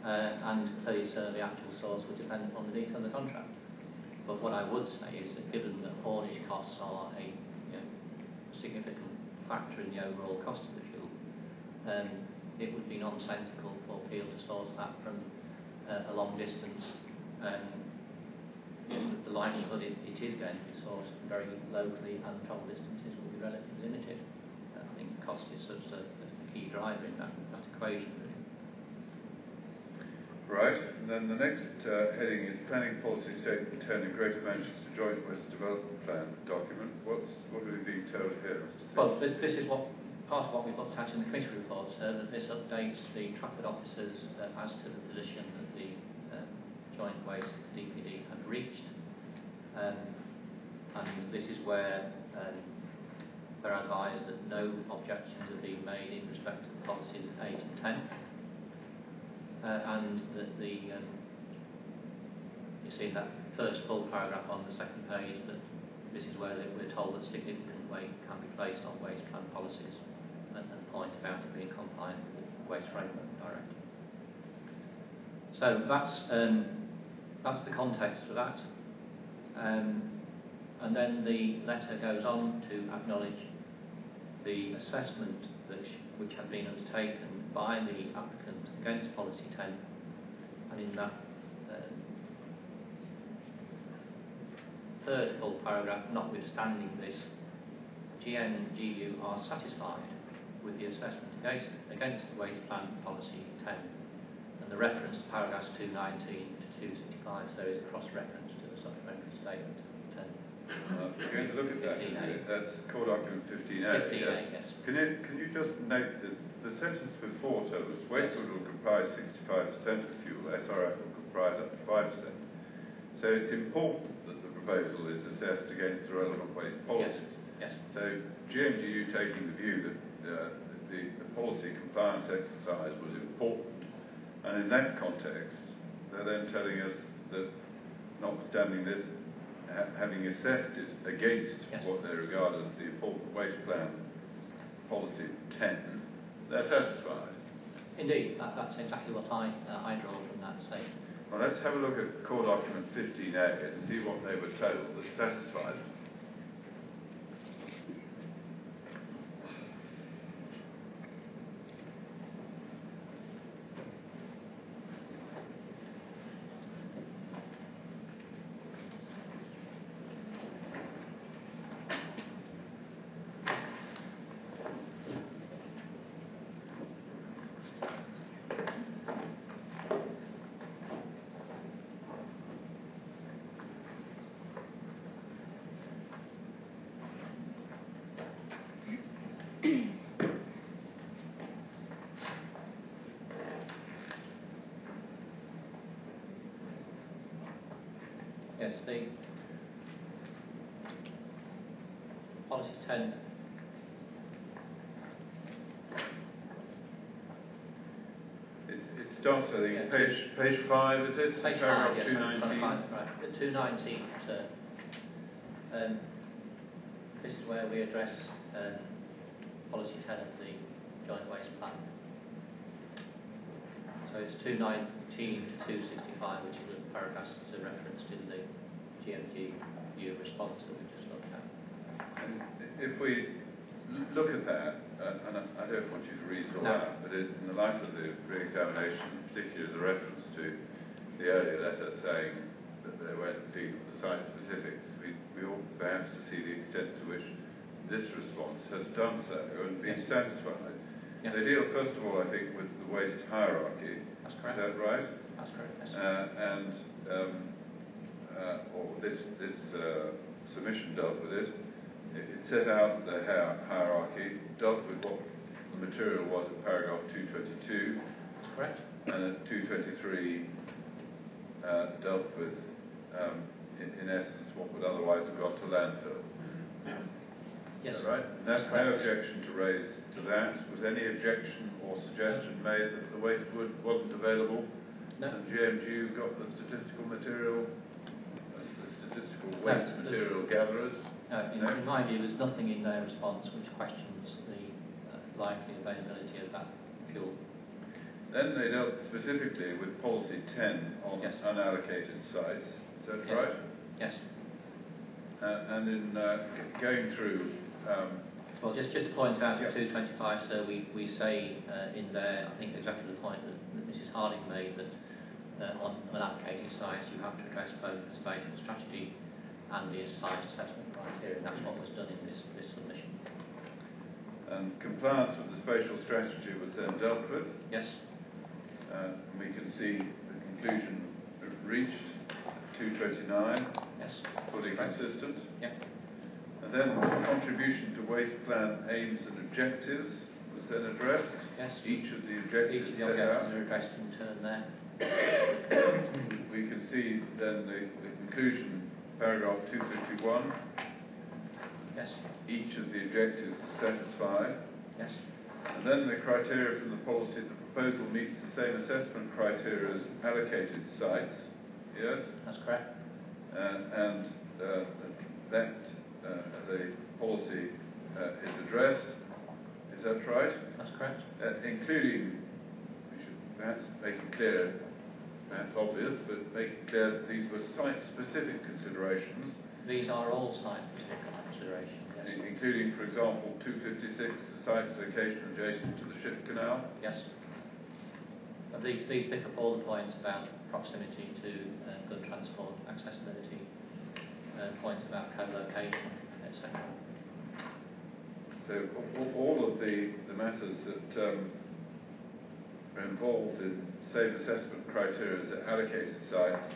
And clearly, the actual source would depend upon the detail of the contract. But what I would say is that given that haulage costs are a significant factor in the overall cost of the fuel, it would be nonsensical for Peel to source that from a long distance. The likelihood it is going to be sourced very locally, and travel distances will be relatively limited. I think cost is such a key driver in that equation, really. Right, and then the next heading is Planning Policy Statement 10 in Greater Manchester Joint West Development Plan document. What are we being told here, Mr. Singh? Well, this is part of what we've looked at in the committee report, that this updates the Trafford officers as to the position that the Joint Waste DPD had reached. And this is where they're advised that no objections are being made in respect to the policies 8 and 10, and that you see that first full paragraph on the second page, that this is where we're told that significant weight can be placed on waste plan policies, and the point about it being compliant with the Waste Framework Directive. So that's the context for that. And then the letter goes on to acknowledge the assessment which had been undertaken by the applicant against Policy 10, and in that third full paragraph, notwithstanding this, GNGU are satisfied with the assessment against the Waste Plan Policy 10, and the reference to paragraphs 219 to 265, so there is a cross-reference to the supplementary statement 10. We're going to look at that. That's core document 15A. 15A, yes. Can you just note that the sentence before told us waste wood will comprise 65% of fuel, SRF will comprise up to 5%. So it's important that the proposal is assessed against the relevant waste policies. Yes. So GMGU taking the view that the policy compliance exercise was important, and in that context, they're then telling us that, notwithstanding this, having assessed it against what they regard as the important waste plan policy 10, they're satisfied. Indeed, that's exactly what I draw from that statement. Well, let's have a look at core document 15A and see what they were told that satisfied them. Yes, the policy 10 it starts, I think, page 5, is it? Page 5, yes, 219. Right, the 219. This is where we address policy 10 of the Joint Waste Plan. So it's 219 to 265, which is the paragraphs that are referenced in the GMGU response that we just looked at. And if we look at that, and I don't want you to read it all out, but in the light of the re-examination, particularly the reference to the earlier letter saying that they weren't dealing with the site specifics, we ought perhaps to see the extent to which this response has done so and been satisfied. Yeah. They deal, first of all, I think, with the waste hierarchy. That's correct. Is that right? That's correct, yes. This submission dealt with it. It set out the hierarchy, dealt with what the material was at paragraph 222. That's correct. And at 223 dealt with, in essence, what would otherwise have gone to landfill. Yes. Is that right? And there's no objection to raise to that. Was any objection or suggestion made that the waste wood wasn't available? No. And GMGU got the statistical material, the statistical waste material gatherers? In my view, there's nothing in their response which questions the likely availability of that fuel. Then they dealt specifically with policy 10 on unallocated sites. Is that right? Yes. And in going through... well, just to point out, yeah. 225, so we say in there, I think exactly the point that Mrs Harding made, that on allocated sites you have to address both the spatial strategy and the site assessment criteria, and that's what was done in this submission. And compliance with the spatial strategy was then dealt with. Yes. We can see the conclusion reached at 229. Yes. Fully consistent. Yep. And then contribution to waste plan aims and objectives was then addressed. Yes. Each of the objectives set out are addressed in turn there. We can see then the conclusion, paragraph 251. Yes. Each of the objectives is satisfied. Yes. And then the criteria from the policy, the proposal meets the same assessment criteria as allocated sites. Yes? That's correct. And that, as a policy, is addressed. Is that right? That's correct. Including, we should perhaps make it clear, perhaps obvious, but make it clear that these were site-specific considerations. These are all site-specific considerations, yes. Including, for example, 256, the site's location adjacent to the ship canal. Yes. These pick up all the points about proximity to good transport, accessibility, points about co-location, etc. So all of the matters that are involved in same assessment criteria as allocated sites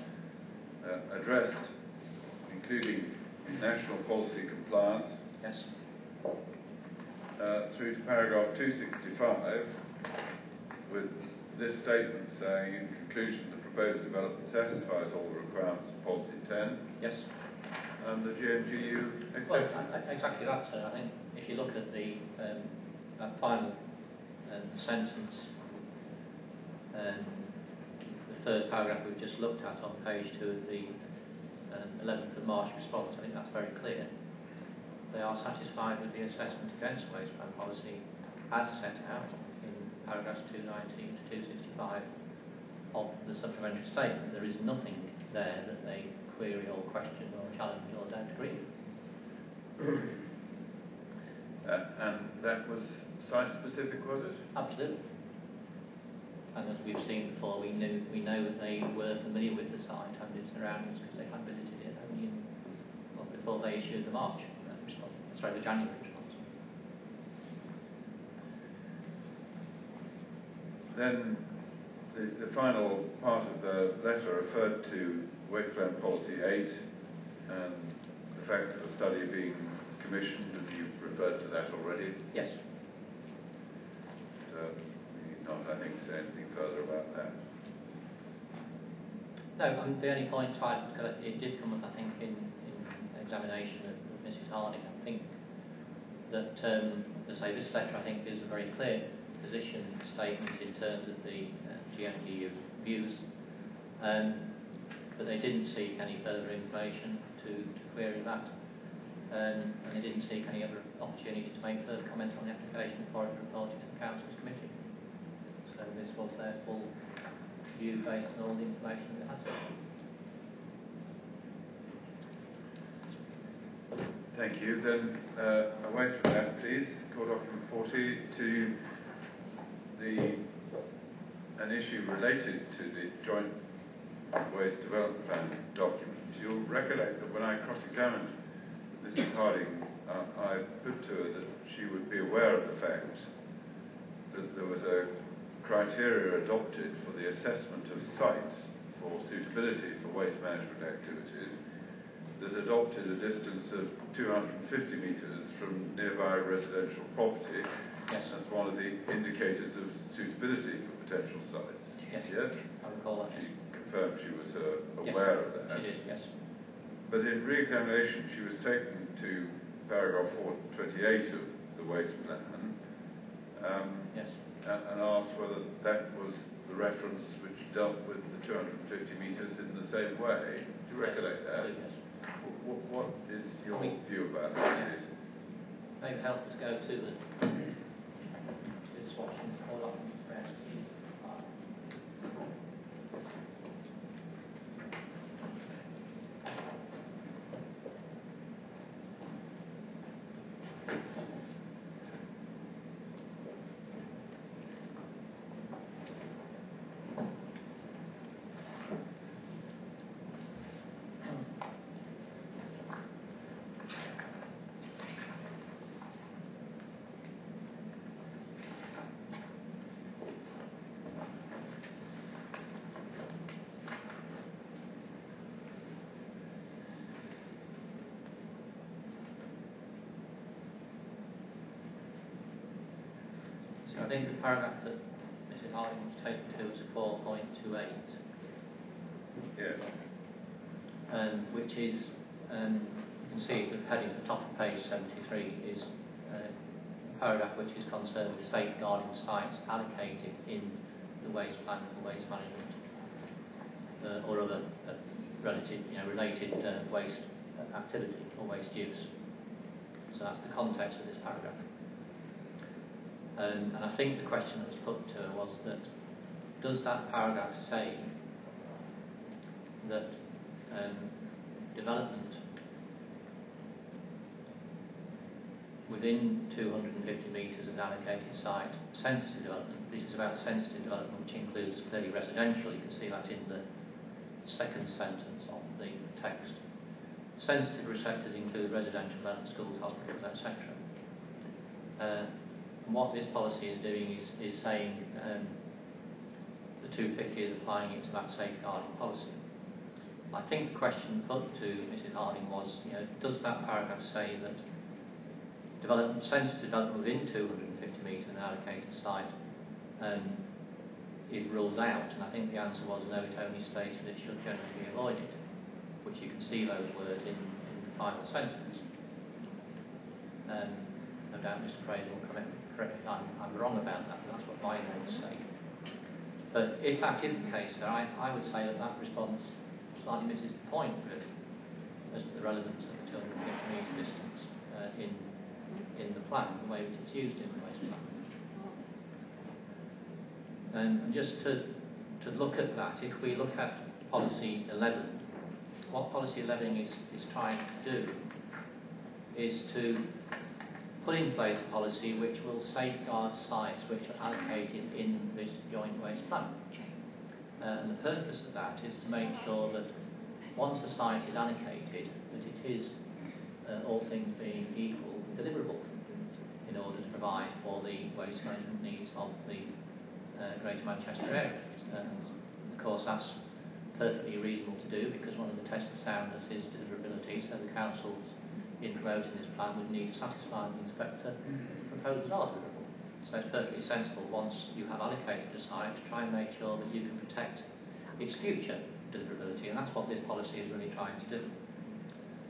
addressed, including national policy compliance. Yes. Through to paragraph 265, with this statement saying, in conclusion, the proposed development satisfies all the requirements of policy 10. Yes. And the GMGU accepted. Well, exactly that, sir. I think if you look at the that final sentence, the third paragraph we've just looked at on page 2 of the 11th of March response, I think that's very clear. They are satisfied with the assessment against waste plan policy as set out in paragraphs 219 to 265 of the supplementary statement. There is nothing there that they query or question or challenge or don't agree with. And that was site-specific, was it? Absolutely. And as we've seen before, we know that they were familiar with the site and its surroundings because they had visited it only before they issued the March response. Sorry, the January response. Then the final part of the letter referred to Waste Plan Policy 8 and the fact of a study being commissioned, and you've referred to that already. Yes. We need not, I think, say anything further about that. No, the only point it did come up, I think, in examination of Mrs Harding. I think that, as I say, this letter, I think, is a very clear position statement in terms of the GMGU views, but they didn't seek any further information to query that, and they didn't seek any other opportunity to make further comments on the application before it reported to the Council's Committee. So this was their full view based on all the information they had. Thank you. Then away from that, please, Core Document 40 to an issue related to the Joint Waste Development Plan document. You'll recollect that when I cross-examined Mrs Harding, I put to her that she would be aware of the fact that there was a criteria adopted for the assessment of sites for suitability for waste management activities that adopted a distance of 250 metres from nearby residential property. Yes. As one of the indicators of suitability for potential sites. Yes. Yes? I recall that. She confirmed she was aware of that. She did, yes. But in re-examination, she was taken to paragraph 428 of the waste plan yes. and asked whether that was the reference which dealt with the 250 metres in the same way. Do you recollect that? Yes. What is your view about that, please? Maybe help us go to the swatching all up in press. I think the paragraph that Mrs. Harding was taken to was 4.28. Yes. Which is, you can see the heading at the top of page 73 is a paragraph which is concerned with safeguarding sites allocated in the waste plan for waste management or other related waste activity or waste use. So that's the context of this paragraph. And I think the question that was put to her was that, does that paragraph say that development within 250 metres of an allocated site, sensitive development, this is about sensitive development which includes clearly residential, you can see that in the second sentence of the text. Sensitive sectors include residential development, schools, hospitals, etc. And what this policy is doing is saying the 250 is applying it to that safeguarding policy. I think the question put to Mrs. Harding was, does that paragraph say that sensitive development within 250 metres of an allocated site is ruled out? And I think the answer was no, it only states that it should generally be avoided, which you can see those words in the final sentence. No doubt Mr. Fraser will correct me if I'm wrong about that, but that's what my notes say. But if that is the case, then I would say that response slightly misses the point, really, as to the relevance of the 250 metre distance in the plan, the way that it's used in the waste plan. And just to look at that, if we look at policy 11, what policy 11 is trying to do is to put in place a policy which will safeguard sites which are allocated in this joint waste plan. And the purpose of that is to make sure that once a site is allocated, that it is, all things being equal, deliverable in order to provide for the waste management needs of the Greater Manchester area. Of course, that's perfectly reasonable to do because one of the tests of soundness is deliverability, so the councils in promoting this plan would need to satisfy the inspector proposals are deliverable. So it's perfectly sensible once you have allocated a site to try and make sure that you can protect its future deliverability, and that's what this policy is really trying to do.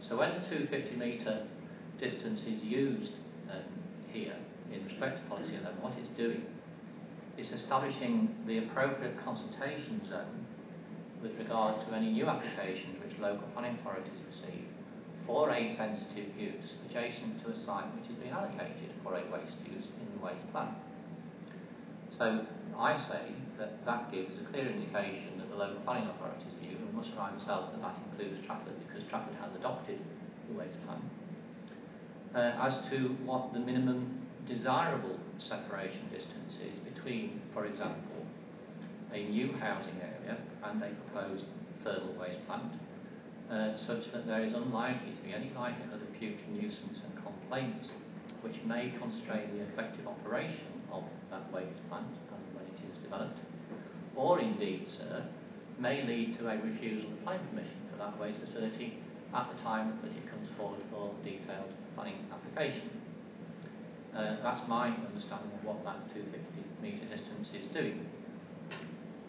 So when the 250 metre distance is used here in respect to policy 11, what it's doing is establishing the appropriate consultation zone with regard to any new applications which local planning authorities receive for a sensitive use adjacent to a site which has been allocated for a waste use in the waste plan. So I say that gives a clear indication that the local planning authorities view, and we must remind ourselves that includes Trafford because Trafford has adopted the waste plan, as to what the minimum desirable separation distance is between, for example, a new housing area and a proposed thermal waste plant, such that there is unlikely to be any likelihood of future nuisance and complaints which may constrain the effective operation of that waste plant as and when it is developed, or indeed, sir, may lead to a refusal of planning permission for that waste facility at the time that it comes forward for detailed planning application. That's my understanding of what that 250 metre distance is doing.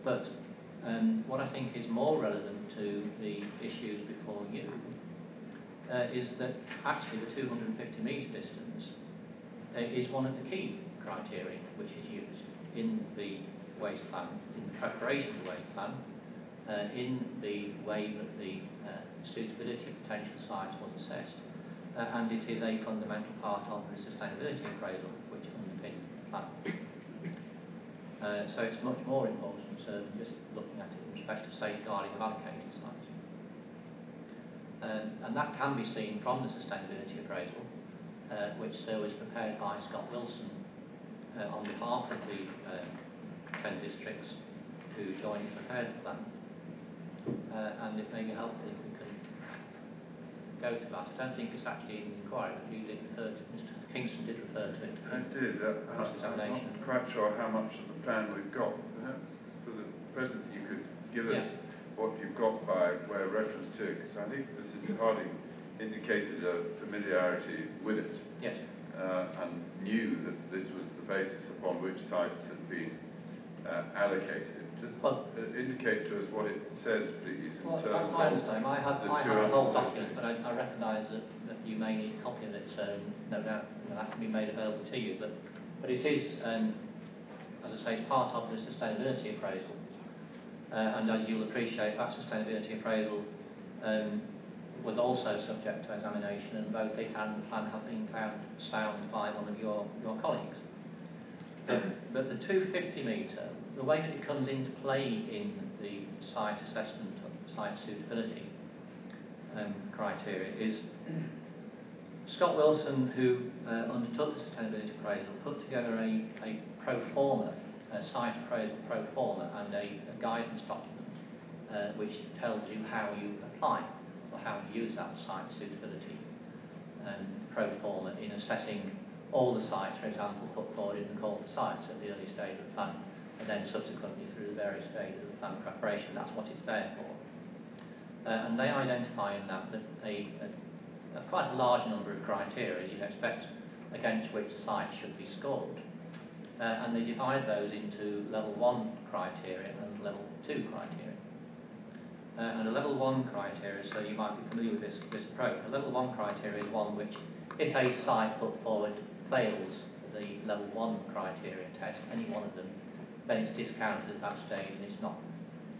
But what I think is more relevant to the issues before you is that actually the 250 metre distance is one of the key criteria which is used in the waste plan, in the preparation of the waste plan, in the way that the suitability of potential sites was assessed, and it is a fundamental part of the sustainability appraisal which underpins the plan. So it's much more important than just looking at it in respect to safeguarding of allocated sites. And that can be seen from the sustainability appraisal, which was prepared by Scott Wilson on behalf of the 10 districts who jointly prepared the plan. And it may be helpful if we can go to that. I don't think it's actually in the inquiry, but you did refer to Mr. Kingston did refer to it. I did. I'm not quite sure how much of the plan we've got. Perhaps for the present you could give us what you've got by way of reference to it, because I think Mrs. Harding indicated a familiarity with it. Yes. And knew that this was the the basis upon which sites have been allocated. Just indicate to us what it says, please, in terms that's my understanding. I have a whole 250. document, but I recognise that you may need a copy of it, so no doubt that can be made available to you. But it is, as I say, it's part of the sustainability appraisal. And as you'll appreciate, that sustainability appraisal was also subject to examination, and both it and the plan have been found sound by one of your colleagues. But the 250 metre, the way that it comes into play in the site assessment of site suitability criteria is Scott Wilson, who undertook the sustainability appraisal, put together a pro forma, a site appraisal pro forma, and a guidance document which tells you how you apply or how you use that site suitability pro forma in assessing all the sites, for example, put forward in the call for sites at the early stage of the plan, and then subsequently through the various stages of the plan preparation. That's what it's there for. And they identify in that a quite a large number of criteria you'd expect against which sites should be scored. And they divide those into level 1 criteria and level 2 criteria. And a level 1 criteria, so you might be familiar with this approach. A level 1 criteria is one which, if a site put forward fails the level 1 criteria test, any one of them, then it's discounted at that stage and it's not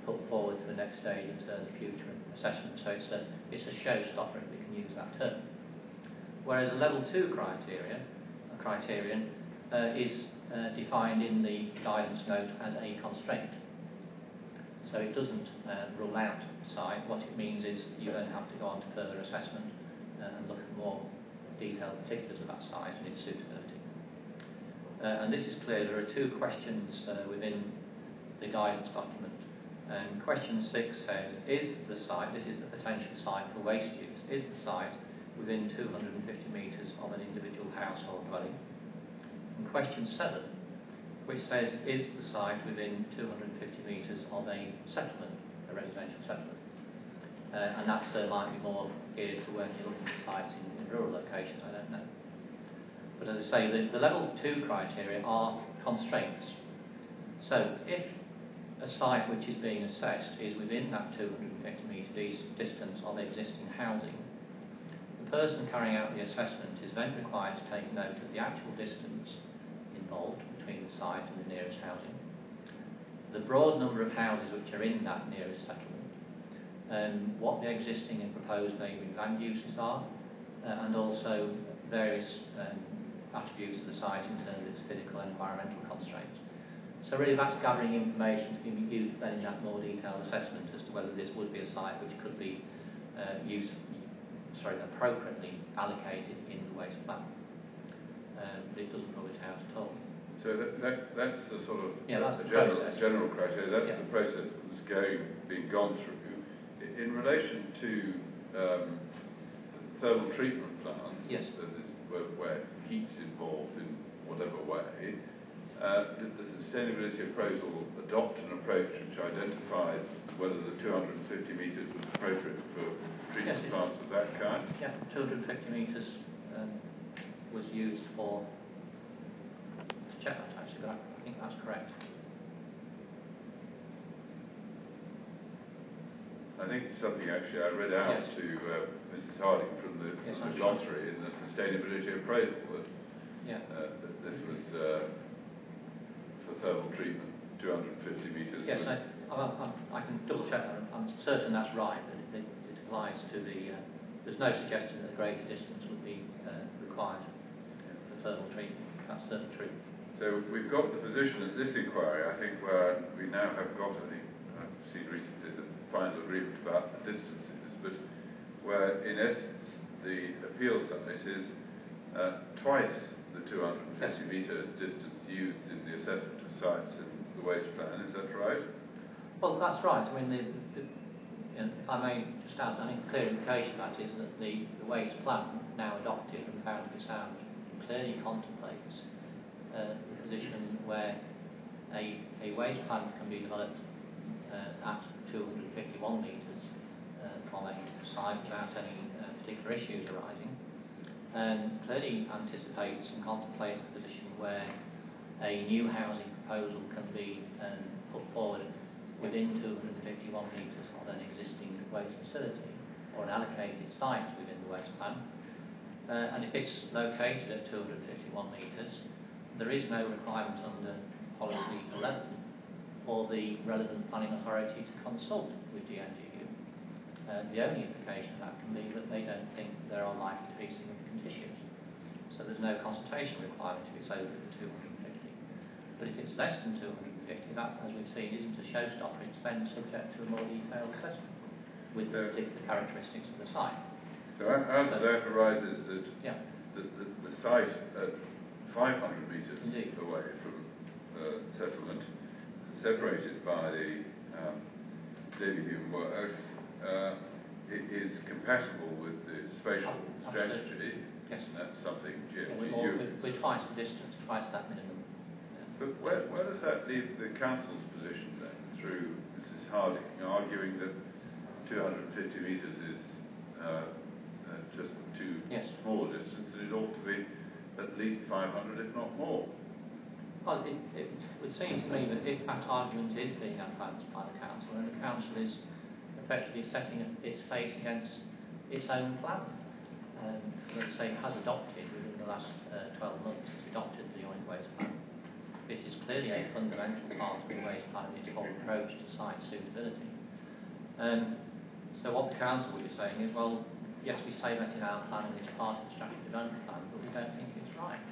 put forward to the next stage in terms of future assessment. So it's a showstopper, if we can use that term. Whereas a level 2 criterion is defined in the guidance note as a constraint. So it doesn't rule out the site. What it means is you then have to go on to further assessment and look at more detailed particulars of that site and its suitability. And this is clear. There are 2 questions within the guidance document. Question 6 says, is the site, this is the potential site for waste use, is the site within 250 metres of an individual house or dwelling? And question 7, which says, is the site within 250 metres of a settlement, a residential settlement? And that might be more geared to when you're looking at sites in rural locations, I don't know. But as I say, the level 2 criteria are constraints. So if a site which is being assessed is within that 250 metre distance of existing housing, the person carrying out the assessment is then required to take note of the actual distance involved between the site and the nearest housing, the broad number of houses which are in that nearest settlement, what the existing and proposed neighbouring land uses are, and also various attributes of the site in terms of its physical and environmental constraints. So really that's gathering information to be used then in that more detailed assessment as to whether this would be a site which could be appropriately allocated in the waste plan. But it doesn't rule it out at all. So that's the sort of that's the general criteria. That's the process that's being gone through. In relation to thermal treatment plants, yes, that is where heat's involved in whatever way, did the sustainability appraisal adopt an approach which identified whether the 250 metres was appropriate for treatment plants of that kind? Yeah, 250 metres was used for. To check that actually, but I think that's correct. I think it's something actually I read out to Mrs. Harding from the glossary in the sustainability appraisal that this was for thermal treatment, 250 metres. Yes, I can double check that. I'm certain that's right, that it applies to the. There's no suggestion that a greater distance would be required for thermal treatment. That's certainly true. So we've got the position at this inquiry, I think, where we now have got, I think, I've seen recently the final agreement about the distances, but where in essence the appeal site is twice the 250 metre distance used in the assessment of sites in the waste plan. Is that right? Well, that's right. I mean, if I may just add, I think a clear indication of that is that the waste plan, now adopted and found to be sound, clearly contemplates the position where a waste plan can be developed at 251 metres from a site without any particular issues arising, and clearly anticipates and contemplates the position where a new housing proposal can be put forward within 251 metres of an existing waste facility or an allocated site within the waste plan, and if it's located at 251 metres, there is no requirement under Policy 11 for the relevant planning authority to consult with DNGU. The only implication of that can be that they don't think there are likely to be significant issues. So there's no consultation requirement if it's over the 250. But if it's less than 250, that, as we've seen, isn't a showstopper. It's then subject to a more detailed assessment with the particular characteristics of the site. So out of that arises that Yeah. the site at 500 metres Indeed. away from settlement, separated by the Davyhulme works, it is compatible with the spatial strategy. Yes. And that's something We're twice the distance, twice that minimum. But where does that leave the council's position then, through Mrs Harding, arguing that 250 metres is just too small a distance, and it ought to be at least 500, if not more? Well, it would seem to me that if that argument is being advanced by the council, and the council is effectively setting its face against its own plan, let's say has adopted within the last 12 months, has adopted the joint waste plan. This is clearly a fundamental part of the waste plan and its whole approach to site suitability. So what the council would be saying is, well, yes, we say that in our plan and it's part of the strategic development plan, but we don't think it's right.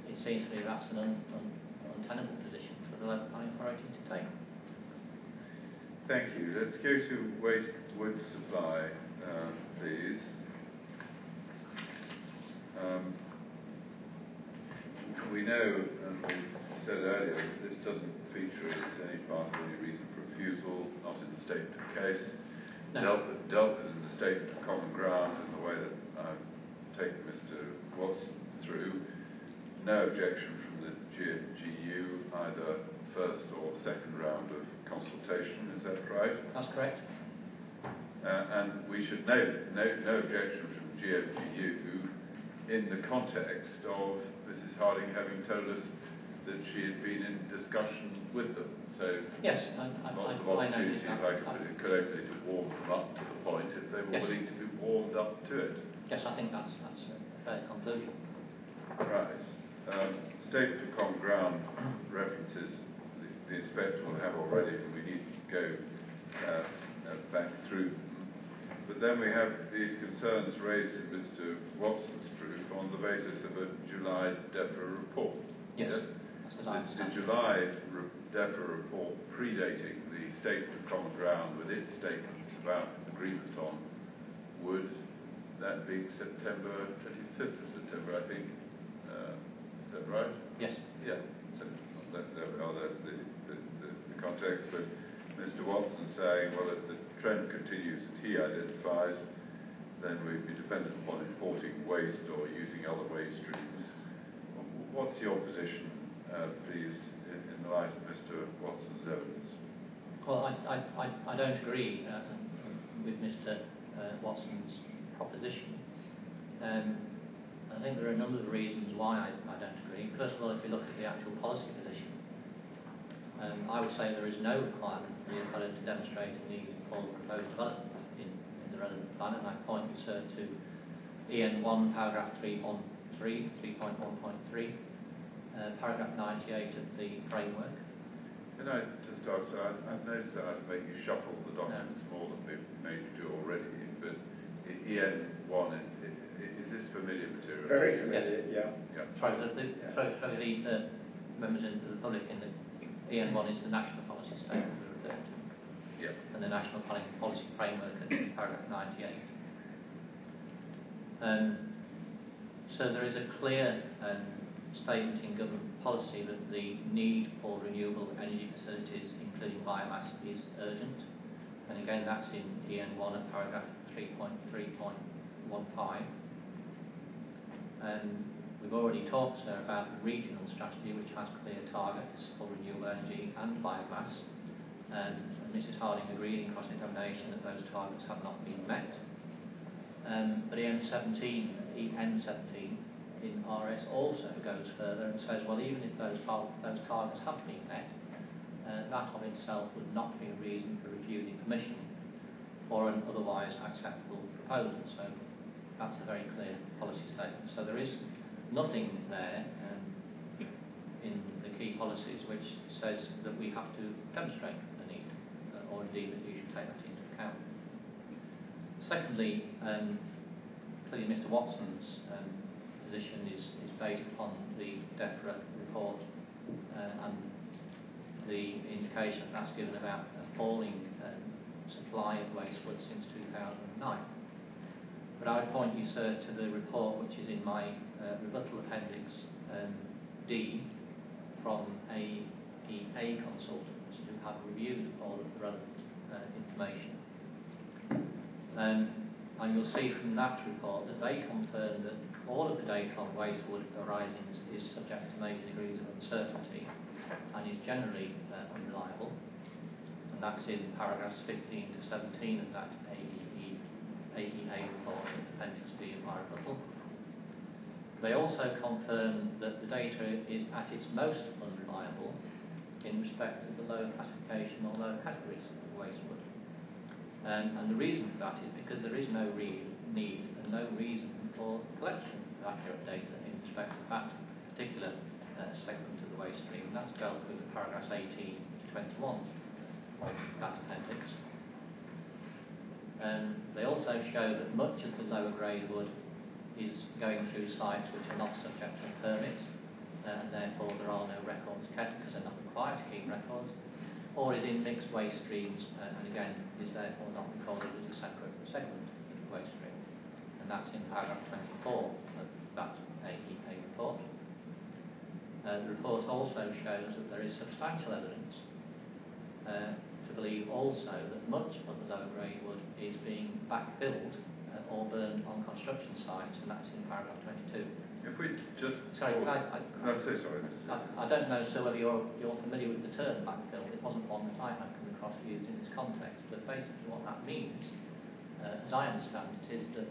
It seems to me that's an untenable position for the local planning authority to take. Thank you. Let's go to waste wood supply, please. We know, and we said earlier, that this doesn't feature as any part of any reason for refusal, not in the statement of case. No. Dealt with in the statement of common ground in the way that I've taken Mr Watson through. No objection from the GU, either first or second round of consultation, is that right? That's correct. And we should note no objection from GMGU in the context of Mrs Harding having told us that she had been in discussion with them. So yes, lots of opportunity, if I could put it correctly, to warm them up to the point if they were willing to be warmed up to it. Yes, I think that's a fair conclusion. Right. Statement of common ground references the inspector will have already, and we need to go back through them. But then we have these concerns raised in Mr Watson's proof on the basis of a July DEFRA report. Yes. The July DEFRA report predating the statement of common ground with its statements about agreement on wood, that being September 25th of September, I think. Is that right? Yes. Yeah. So there we are. That's the context. But Mr Watson saying, well, as the trend continues that he identifies, then we'd be dependent upon importing waste or using other waste streams. What's your position, please, in the light of Mr Watson's evidence? Well, I don't agree with Mr Watson's proposition. I think there are a number of reasons why I don't agree. First of all, if you look at the actual policy position, I would say there is no requirement for the authority to demonstrate a need for proposed development in the relevant plan, and I point to EN1 paragraph 3.1.3, paragraph 98 of the framework. Can I just ask, I've noticed that I make you shuffle the documents more than we've made you do already, but EN1, is this familiar material? Very familiar, yes. yeah. Sorry, the members of the public in the EN1 is the national policy statement we referred to. Yeah. And the national policy framework at paragraph 98. So there is a clear statement in government policy that the need for renewable energy facilities, including biomass, is urgent. And again, that's in EN1 at paragraph 3.3.15. We've already talked about the regional strategy, which has clear targets for renewable energy and biomass. And Mrs Harding agreed in cross-examination that those targets have not been met. But EN17 in RS also goes further and says, well, even if those targets have been met, that of itself would not be a reason for refusing permission for an otherwise acceptable proposal. So that's a very clear policy statement. So there is nothing there in the key policies which says that we have to demonstrate the need, or indeed that you should take that into account. Secondly, clearly Mr Watson's position is based upon the DEFRA report and the indication that's given about a falling supply of waste wood since 2009. But I would point you, sir, to the report which is in my rebuttal appendix D from AEA consultants who have reviewed all of the relevant information. And you'll see from that report that they confirm that all of the data on waste wood arising is subject to major degrees of uncertainty and is generally unreliable. And that's in paragraphs 15 to 17 of that AEA report, appendix D of my rebuttal. They also confirm that the data is at its most unreliable in respect of the lower classification or lower categories of waste wood. And the reason for that is because there is no real need and no reason for collection of accurate data in respect of that particular segment of the waste stream. That's dealt with in paragraphs 18 to 21 of that appendix. They also show that much of the lower grade wood is going through sites which are not subject to a permit, and therefore there are no records kept because they're not required to keep records, or is in mixed waste streams and again is therefore not recorded as a separate segment of the waste stream. And that's in paragraph 24 of that AEA report. The report also shows that there is substantial evidence to believe also that much of the lower grade wood is being backfilled or burned on construction sites, and that's in paragraph 22. If we just... Sorry, no, say sorry. I don't know, sir, whether you're familiar with the term backfill. It wasn't one that I had come across used in this context, but basically what that means, as I understand it, is that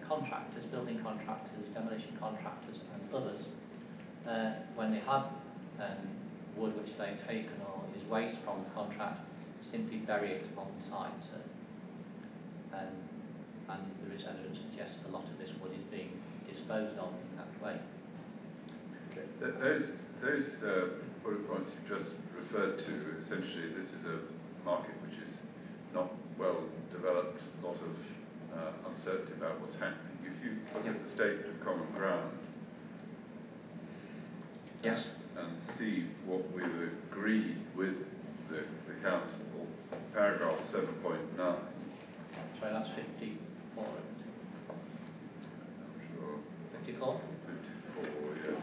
contractors, building contractors, demolition contractors and others, when they have wood which they've taken or is waste from the contract, simply bury it on the site. And there is evidence to suggest a lot of this wood is being disposed of in that way. Okay. Those bullet points you just referred to, essentially this is a market which is not well developed, a lot of uncertainty about what's happening. If you look at the statement of common ground, yes, and see what we've agreed with the council, paragraph 7.9. Sorry, that's 54. I'm sure. 54? 54, yes.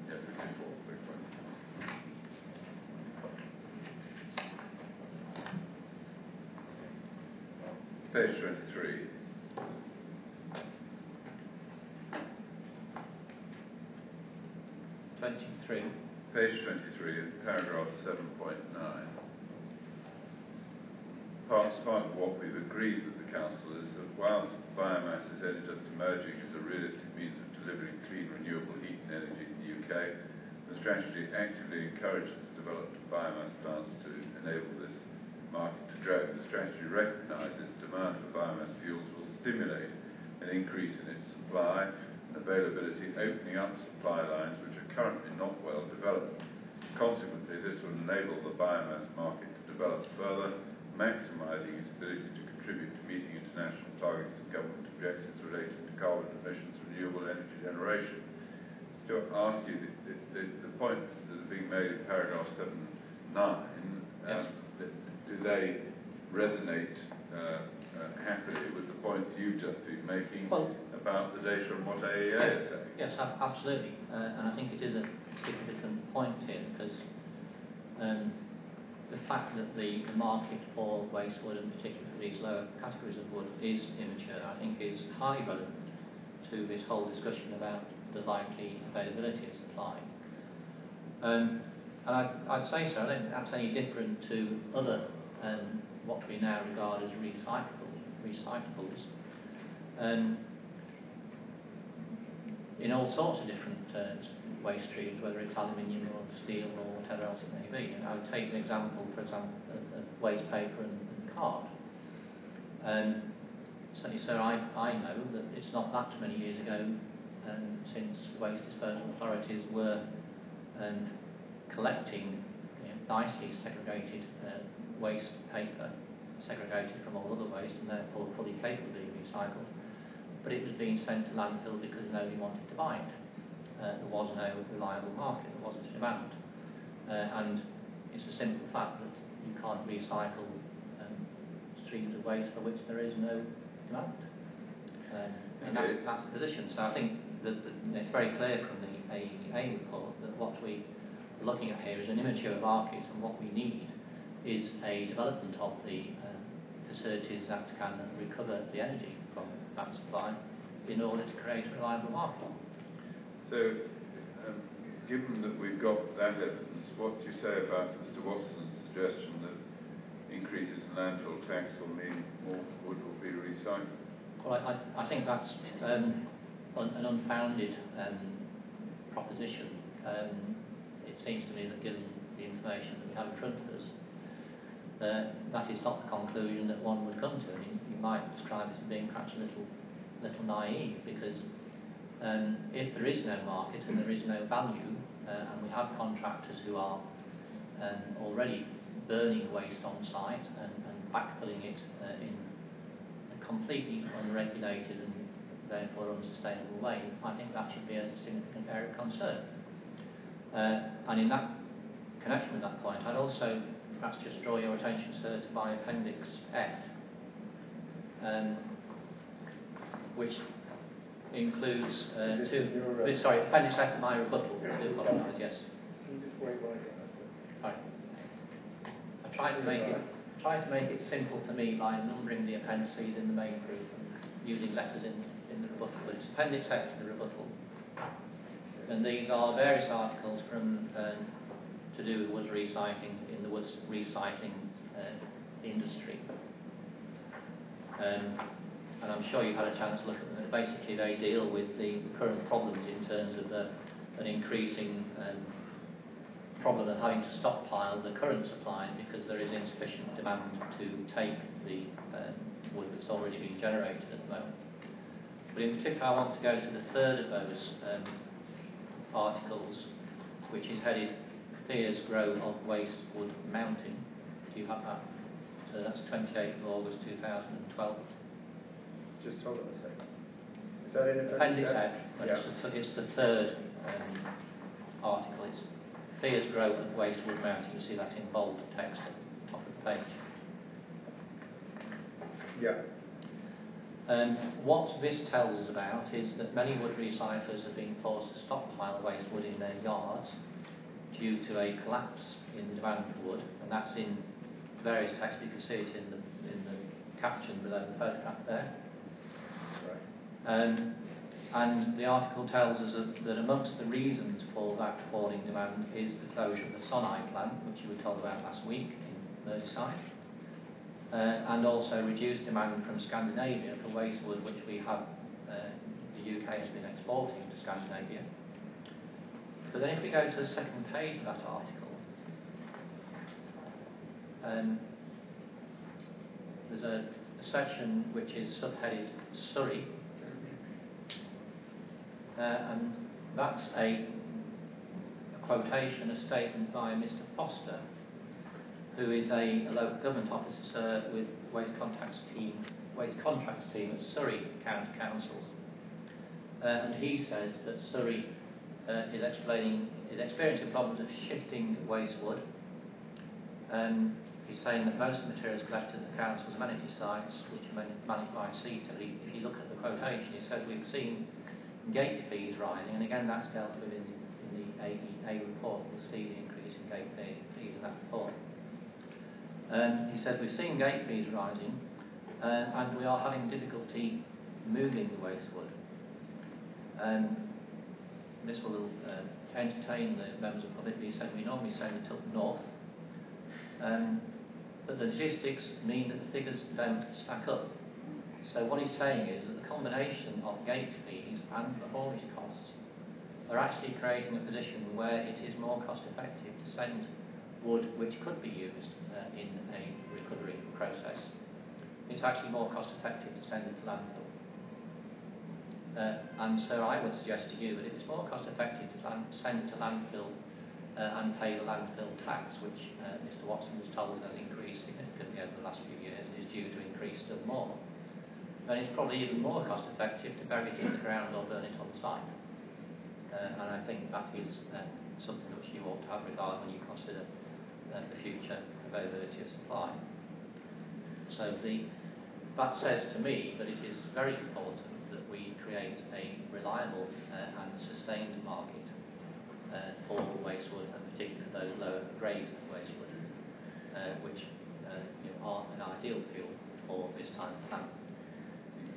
Yeah, 54, big one. Page 23. Page 23, in paragraph 7.9. Part of what we've agreed with the council is that whilst biomass is only just emerging as a realistic means of delivering clean, renewable heat and energy in the UK, the strategy actively encourages the development of biomass plants to enable this market to grow. The strategy recognises demand for biomass fuels will stimulate an increase in its supply and availability, opening up supply lines which are currently not well developed. Consequently, this will enable the biomass market to develop further, maximising its ability to contribute to meeting international targets and government objectives related to carbon emissions, renewable energy generation. Still ask you, the points that are being made in paragraph 7.9, yes. Do they resonate happily with the points you've just been making about the data and what AEA is saying? Yes, absolutely. And I think it is a significant point here because the fact that the market for waste wood, and particularly for these lower categories of wood, is immature, I think is highly relevant to this whole discussion about the likely availability of supply. And I'd say so. I don't think that's any different to other what we now regard as recyclables, in all sorts of different waste streams, whether it's aluminium or steel or whatever else it may be. And I would take an example, for example, of waste paper and card. Certainly, sir, I know that it's not that many years ago since waste disposal authorities were collecting nicely segregated waste paper, segregated from all other waste and therefore fully capable of being recycled. But it was being sent to landfill because nobody wanted to buy it. There was no reliable market, there wasn't a demand. And it's a simple fact that you can't recycle streams of waste for which there is no demand. And that's the position. So I think that it's very clear from the AEA report that what we are looking at here is an immature market, and what we need is a development of the facilities that can recover the energy from that supply in order to create a reliable market. So, given that we've got that evidence, what do you say about Mr. Watson's suggestion that increases in landfill tax will mean more wood will be recycled? Well, I think that's an unfounded proposition. It seems to me that given the information that we have in front of us, that is not the conclusion that one would come to. I mean, you might describe it as being perhaps a little naive, because if there is no market and there is no value, and we have contractors who are already burning waste on site and backfilling it in a completely unregulated and therefore unsustainable way, I think that should be a significant area of concern. And in that connection with that point, I'd also perhaps just draw your attention, sir, to my Appendix F, which includes Appendix F of my rebuttal. I do apologise, yes. Can you just wait while I get that? Right. I tried to make it simple for me by numbering the appendices in the main proof and using letters in the rebuttal, but it's Appendix F to the rebuttal. And these are various articles from to do with wood recycling in the wood recycling industry. And I'm sure you've had a chance to look at them. Basically, they deal with the current problems in terms of an increasing problem of having to stockpile the current supply because there is insufficient demand to take the wood that's already being generated at the moment. But in particular, I want to go to the third of those articles, which is headed Fears Grow of Waste Wood Mounting. Do you have that? So that's 28th of August 2012. Just hold on a second. Is that in Appendix F? Yeah. It's the third article. It's Fears Grow of Waste Wood Mounting. You see that in bold text at the top of the page. Yeah. What this tells us about is that many wood recyclers have been forced to stockpile waste wood in their yards due to a collapse in the demand for wood, and that's in various texts. You can see it in the caption below the photograph there. Right. And the article tells us that amongst the reasons for that falling demand is the closure of the Sonai plant, which you were told about last week in Merseyside, and also reduced demand from Scandinavia for waste wood, which we have, the UK has been exporting to Scandinavia. But then if we go to the second page of that article, there's a section which is subheaded Surrey, and that's a quotation, a statement by Mr. Foster, who is a local government officer with waste contracts team at Surrey County Council, and he says that Surrey is experiencing problems of shifting waste wood. He's saying that most of the materials collected at the council's amenity sites, which are managed by CETA, if you look at the quotation, he says we've seen gate fees rising, and again that's dealt with in the AEA report. We'll see the increase in gate fees in that report. He said we've seen gate fees rising, and we are having difficulty moving the waste wood. This will entertain the members of the public. He said we normally send it up north. but the logistics mean that the figures don't stack up. So what he's saying is that the combination of gate fees and the haulage costs are actually creating a position where it is more cost effective to send wood which could be used in a recovery process. It's actually more cost effective to send it to landfill. And so I would suggest to you that it is more cost effective to send it to landfill and pay the landfill tax, which Mr Watson has told us has increased significantly over the last few years and is due to increase still more. Then it's probably even more cost effective to bury it in the ground or burn it on site. And I think that is something which you ought to have regard when you consider the future availability of supply. So that says to me that it is very important that we create a reliable and sustained market for wastewood, and particularly those lower grades of wastewood, which are an ideal fuel for this time of plant.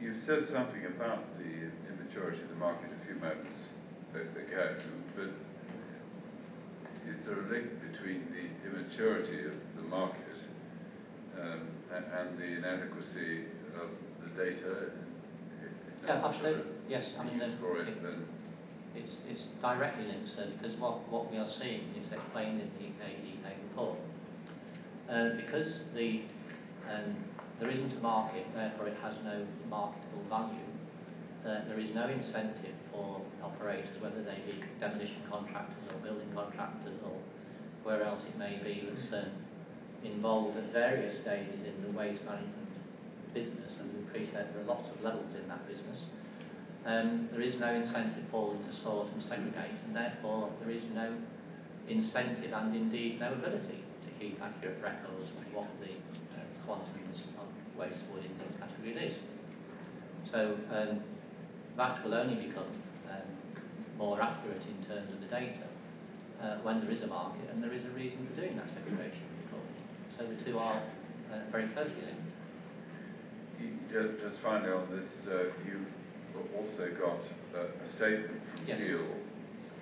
You said something about the immaturity of the market a few moments ago, but is there a link between the immaturity of the market and the inadequacy of the data? Yeah, absolutely. Yes, I mean, it's directly linked, because what we are seeing is explained in the AEA report. Because there isn't a market, therefore it has no marketable value. There is no incentive for operators, whether they be demolition contractors or building contractors or where else it may be, that's involved at various stages in the waste management business, and we appreciate there are lots of levels in that business. There is no incentive for them to sort and segregate, and therefore there is no incentive and indeed no ability to keep accurate records of what the quantums of wastewood in these categories is. So that will only become more accurate in terms of the data when there is a market and there is a reason for doing that segregation recording. So the two are very closely linked. Just finally on this, you've also got a statement from Yes. Peel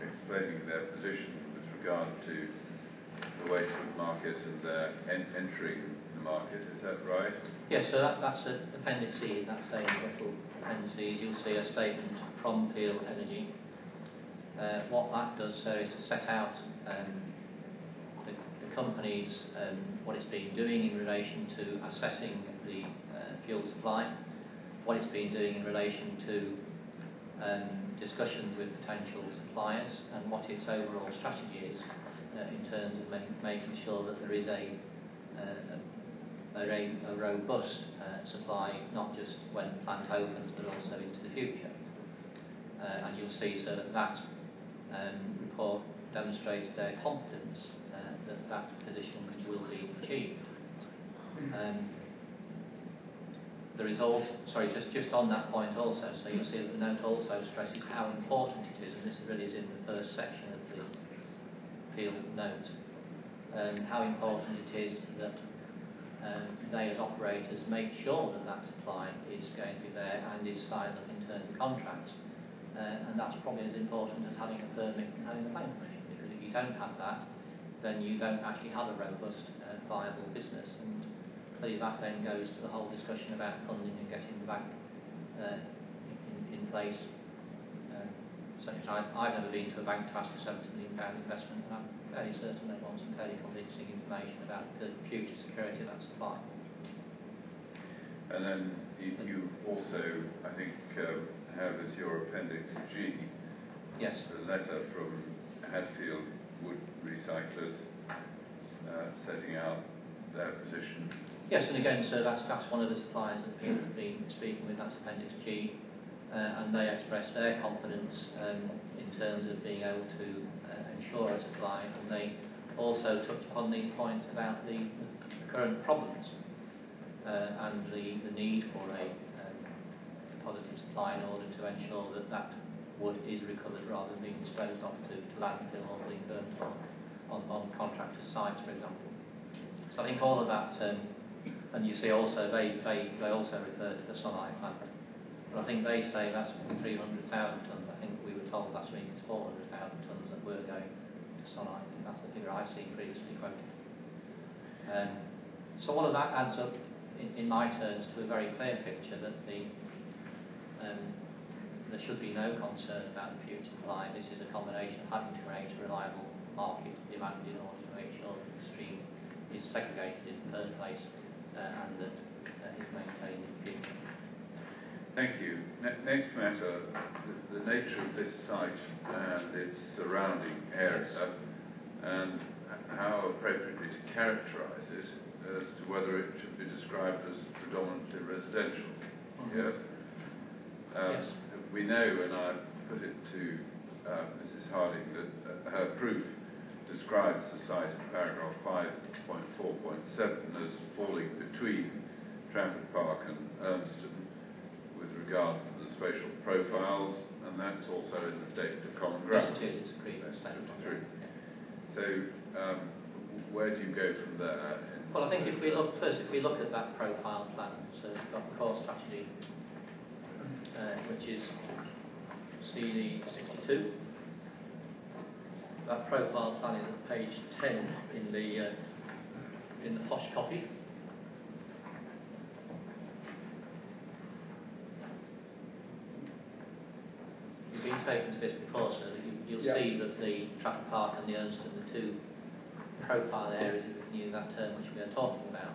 explaining their position with regard to the wastewood market and their entering the market. Is that right? Yes, so that's Appendix E, that same little Appendix E. You'll see a statement from Peel Energy. What that does, sir, is to set out the company's, what it's been doing in relation to assessing the fuel supply, what it's been doing in relation to discussions with potential suppliers, and what its overall strategy is in terms of making sure that there is a robust supply, not just when the plant opens, but also into the future. And you'll see, so that report demonstrates their confidence that position will be achieved. There is also, just on that point also, so you'll see that the note also stresses how important it is, and this really is in the first section of the Peel note, how important it is that they as operators make sure that supply is going to be there and is signed up in terms of contracts. And that's probably as important as having a permit and having a planning permission, because if you don't have that, then you don't actually have a robust, viable business. And clearly that then goes to the whole discussion about funding and getting the bank in place. So I've never been to a bank to ask for £70 million investment, and I'm fairly certain they want some fairly convincing information about the future security of that supply. And then you also, I think, have as your Appendix G, yes, a letter from Hadfield Wood Recyclers setting out their position. Yes, and again, so that's one of the suppliers that people have been speaking with. That's Appendix G, and they express their confidence in terms of being able to ensure a supply, and they also touch upon these points about the current problems and the need for a positive supply in order to ensure that wood is recovered rather than being disposed of to landfill or being burnt on contractors' sites, for example. So I think all of that, and you see also they also refer to the Sonai plant, but I think they say that's 300,000 tonnes. I think we were told last week it's 400,000 tonnes that were going to Sonai. I think that's the figure I've seen previously quoted. So all of that adds up, in my terms, to a very clear picture that there should be no concern about the future supply. This is a combination of having to create a reliable market demand in order to make sure that the stream is segregated in the first place and that is maintained in the future. Thank you. Next matter, the nature of this site and its surrounding area, and how appropriately to characterise it as to whether it should be described as predominantly residential. Yes? Yes. We know, and I put it to Mrs. Harding, that her proof describes the site in paragraph 5.4.7 as falling between Trafford Park and Urnston with regard to the spatial profiles, and that's also in the statement of common ground. Yes, it is. Agreed. Statement of common ground. So, where do you go from there? Well, I think if we look at that profile plan, so we've got the core strategy, which is CD 62. That profile plan is at page 10 in the posh copy. You've been taken to this before, so you'll see that the Trafford Park and the Urnston, the two profile areas, if we can use that term, which we are talking about,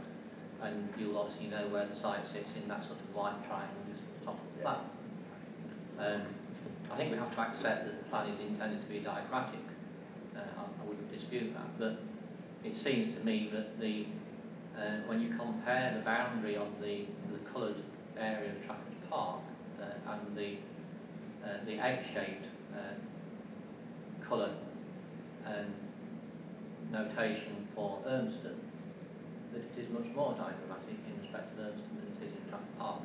and you'll obviously know where the site sits in that sort of white triangle just at the top of the plan. I think we have to accept that the plan is intended to be diagrammatic. I wouldn't dispute that, but it seems to me that when you compare the boundary of the coloured area of Trafford Park and the egg-shaped colour notation for Urnston, that it is much more diagrammatic in respect to Urnston than it is in Trafford Park.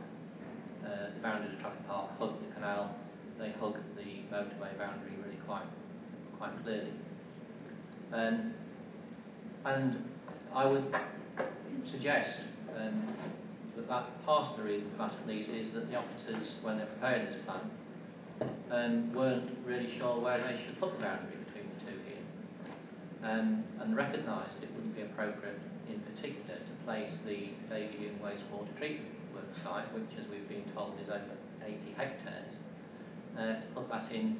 The boundaries of Trafford Park hug the canal, they hug the motorway boundary really quite clearly. And I would suggest that part of the reason for that at least is that the officers, when they prepared this plan, weren't really sure where they should put the boundary between the two here, and recognised that it wouldn't be appropriate in particular to place the Davyhulme wastewater treatment work site, which as we've been told is over 80 hectares, to put that in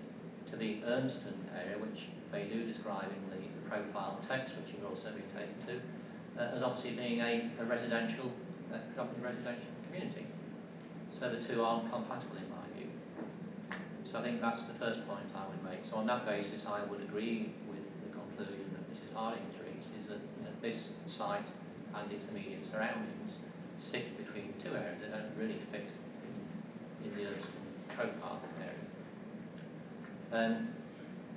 to the Urnston area, which they do describe in the profile text, which you've also been taken to, as obviously being a residential, predominantly residential community. So the two aren't compatible in my view. So I think that's the first point I would make. So on that basis, I would agree with the conclusion that Mrs. Harding has reached, is that this site and its immediate surroundings sit between two areas. They don't really fit in the Urnston profile area.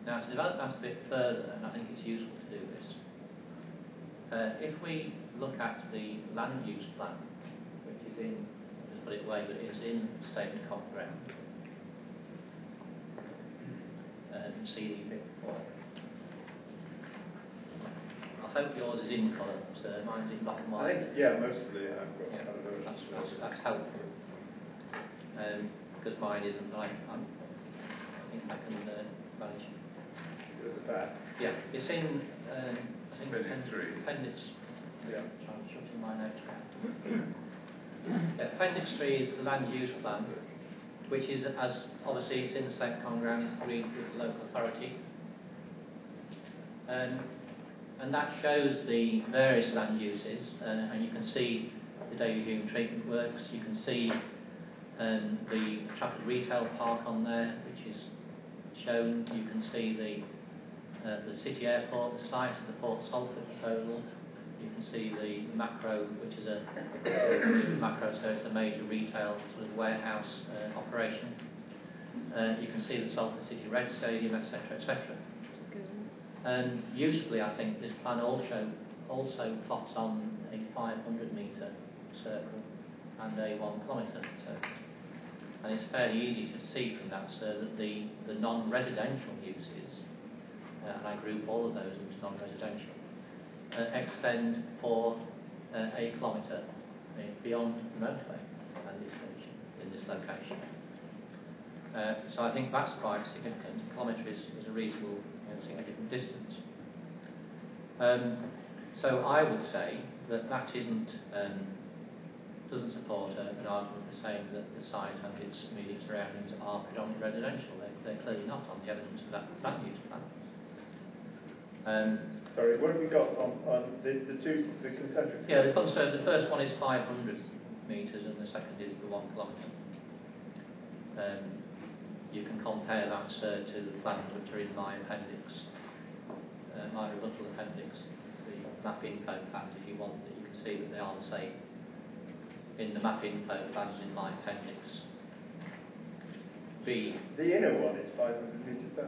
Now, to develop that a bit further, and I think it's useful to do this, if we look at the land use plan, which is in, I'll just put it away, but it's in Statement of Common Ground, CD 54. I hope yours is in colour, sir. Mine's in black and white. I think, mostly I've got colour versions. That's helpful. Because mine isn't. I think I can manage. At the back. Yeah, it's in. I think Appendix 3. Appendix. Yeah. I'm shutting my notes down. Appendix 3 is the land use plan, which is, as obviously it's in the same common ground, it's agreed with the local authority. And that shows the various land uses, and you can see the Davyhulme treatment works, you can see the Trafford Retail Park on there, which is shown, you can see the City Airport, the site of the Port Salford proposal, you can see the macro, which is a macro, so it's a major retail sort of warehouse operation. You can see the Salford City Red Stadium, etc., etc. And usefully, I think this plan also plots on a 500-metre circle and a 1 kilometre circle. And it's fairly easy to see from that, sir, that the non-residential uses, and I group all of those into non-residential, extend for a kilometre beyond the motorway and this station, in this location. So I think that's quite significant. A kilometre is a reasonable, significant distance. So I would say that isn't doesn't support an argument for saying that the site and its immediate surroundings are predominantly residential. They're clearly not on the evidence of that land use plan. Sorry, what have we got on the concentric? Yeah, the first one is 500 metres and the second is the 1 kilometre. You can compare that, sir, to the plans which are in my appendix, my rebuttal appendix, the map info plans, if you want, that you can see that they are the same. In the map info plans in my appendix B. The inner one is 500 metres. I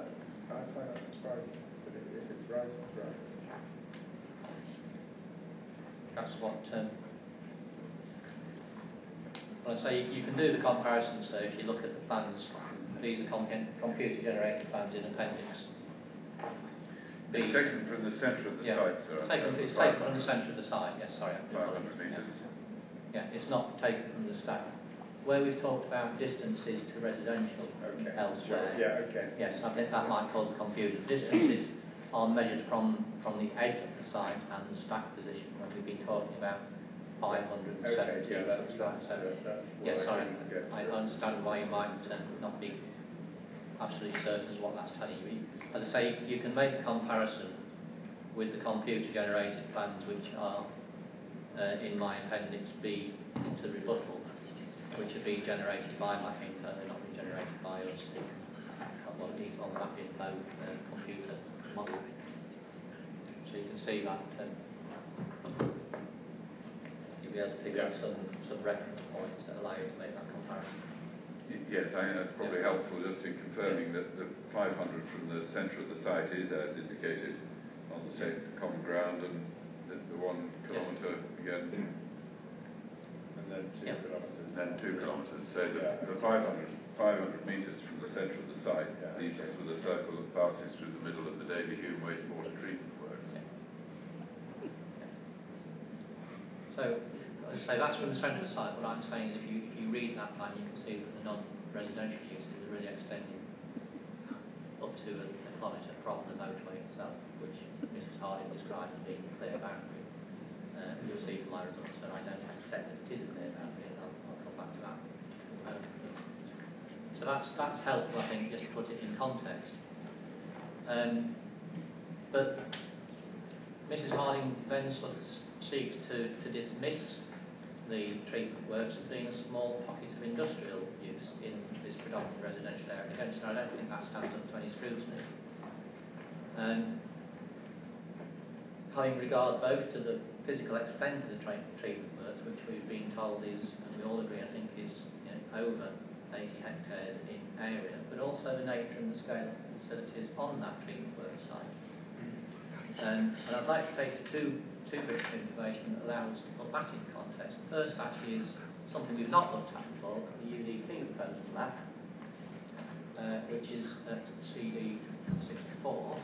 find that surprising, but if it's right, it's right. That's what. Well, I say you can do the comparison. So if you look at the plans, these are computer-generated plans in appendix B. It's taken from the centre of the site, sir. It's taken from the centre of the site. Yes, sorry. 500 metres. Yeah, it's not taken from the stack. Where we've talked about distances to residential elsewhere. Yeah, okay. Yes, I think that might cause confusion. Distances are measured from the edge of the site and the stack position when we've been talking about 570. Okay, yeah, that's yes, sorry. I understand why you might not be absolutely certain as what that's telling you. As I say, you can make a comparison with the computer-generated plans which are in my appendix B to rebuttal, which are being generated by MapInfo, they're not being generated by us. Well, at least on the MapInfo computer model. So you can see that you'll be able to pick up some reference points that allow you to make that comparison. Yes, I think that's probably helpful just in confirming that the 500 from the centre of the site is as indicated on the same common ground, and the 1 kilometre again, and then 2 kilometres. And then 2 kilometres. So the 500 metres from the centre of the site leaves us with a circle that passes through the middle of the Davyhulme wastewater treatment works. So, as I say, that's from the centre of the site. What I'm saying is, if you read that plan, you can see that the non-residential uses are really extending up to a kilometre from the motorway itself, which Mrs. Harding described as being a clear boundary. You'll see from my results that I don't accept that it is a clear boundary, and I'll come back to that. So that's helpful, I think, just to put it in context. But Mrs. Harding then sort of seeks to dismiss the treatment works as being a small pocket of industrial use in this predominantly residential area. Again, so I don't think that stands up to any scrutiny. Having regard both to the physical extent of the treatment works, which we've been told is, and we all agree, I think, is over 80 hectares in area, but also the nature and the scale of the facilities on that treatment work site. And I'd like to take two bits of information that allow us to put that in context. The first actually is something we've not looked at before, the UDP proposal map, which is at CD 64.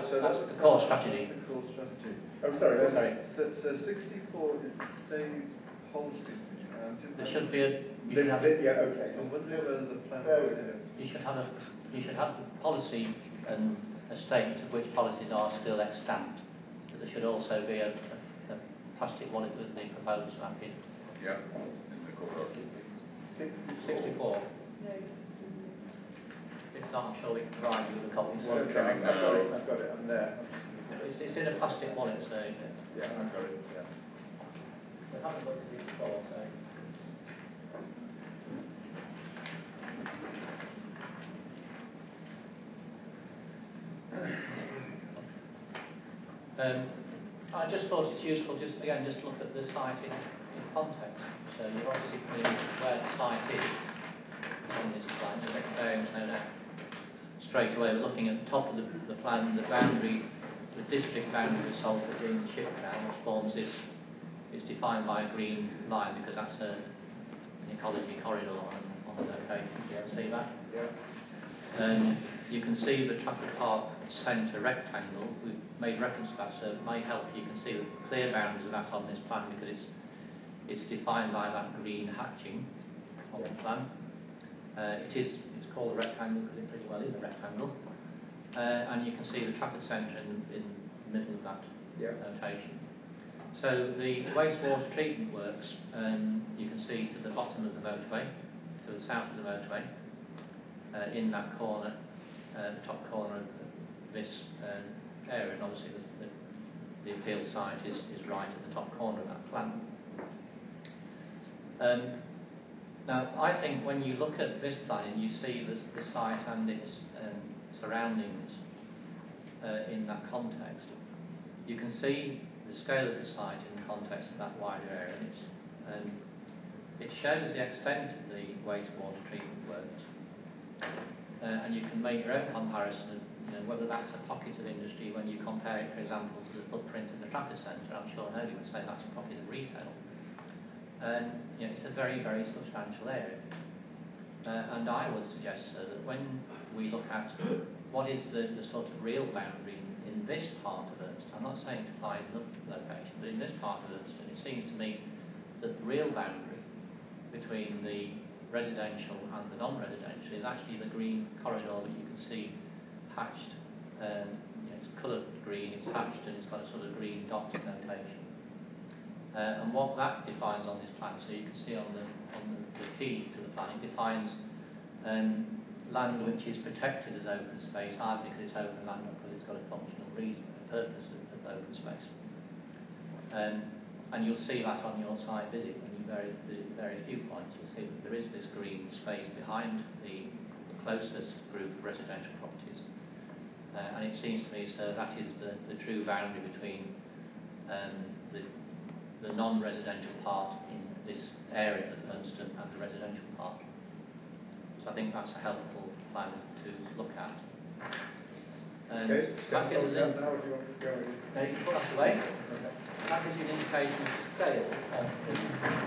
That's the core strategy. The core strategy. Oh, sorry. So 64 is the state policy. There should be a. Okay. I'm wondering whether the plan. You should have the policy and a statement of which policies are still extant. But there should also be a plastic wallet with the proposals map in. Yeah, in the core document. 64. If not, I'm sure we can provide you with a copy. I've got it. I'm there. It's in a plastic wallet, so. Yeah, I've got it. Yeah. I haven't looked at it before, so. I just thought it's useful just look at the site in context. So you're obviously familiar with where the site is on this plan. You'll get the bearings no doubt straight away. We're looking at the top of the plan, the boundary the district boundary of Salford being Shipdown, which forms this, is defined by a green line because that's an ecology corridor on the location. Do you ever see that? Yeah. You can see the Trafford Park centre rectangle. We've made reference to that, so it may help. You can see the clear boundaries of that on this plan because it's defined by that green hatching on the plan. It's called a rectangle because it pretty well is a rectangle. And you can see the Trafford centre in the middle of that notation. So the wastewater treatment works, you can see to the bottom of the motorway, to the south of the motorway, in that corner, the top corner of this area, and obviously the appeal site is right at the top corner of that plan. Now, I think when you look at this plan and you see the site and its surroundings in that context, you can see the scale of the site in the context of that wider area. And it shows the extent of the wastewater treatment works. And you can make your own comparison of whether that's a pocket of industry when you compare it, for example, to the footprint in the Trafford Centre. I'm sure nobody would say that's a pocket of retail. It's a very, very substantial area. And I would suggest, sir, that when we look at what is the sort of real boundary in this part of Urnston, I'm not saying to find another location, but in this part of Urnston, it seems to me that the real boundary between the residential and the non-residential is actually the green corridor that you can see hatched. It's coloured green, it's hatched, and it's got a sort of green dot notation. And what that defines on this plan, so you can see on the key to the plan, it defines land which is protected as open space, either because it's open land or because it's got a functional reason, a purpose of open space. And you'll see that on your site visit when you visit various viewpoints. You'll see that there is this green space behind the closest group of residential properties. And it seems to me so that is the true boundary between the non-residential part in this area of Urnston and the residential part. So I think that's a helpful plan to look at. Okay, that gives us now do you want to go in? That's the way. That gives you an indication of the scale of the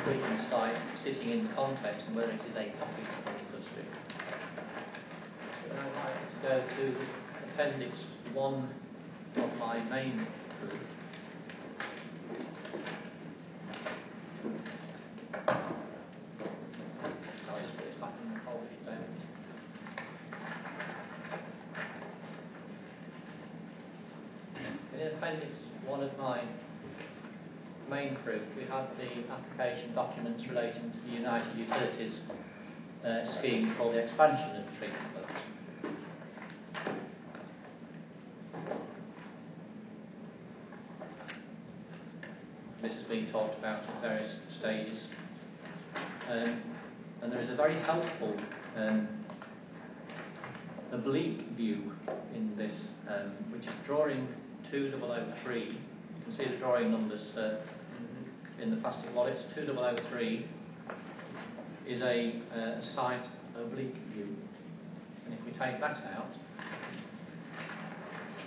treatment site sitting in the context and whether it is a pocket of industry. So I'd like to go to Appendix 1 of my main group. I'll just put this back in the folder today. In Appendix 1 of my main group, we have the application documents relating to the United Utilities scheme for the expansion of the treatment works. This has been talked about at various stages. And there is a very helpful oblique view in this, which is drawing 2003. You can see the drawing numbers in the plastic wallets. 2003 is a site oblique view. And if we take that out,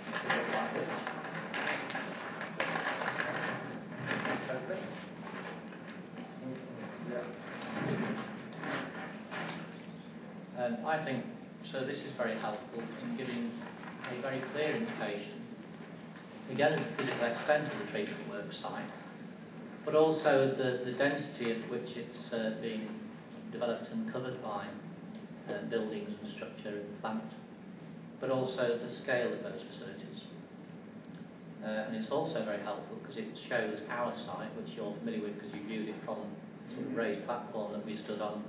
it will look like this. I think so. This is very helpful in giving a very clear indication, again, of the physical extent of the treatment work site, but also the density at which it's being developed and covered by buildings and structure and plant, but also the scale of those facilities. And it's also very helpful because it shows our site, which you're familiar with because you viewed it from the sort of raised platform that we stood on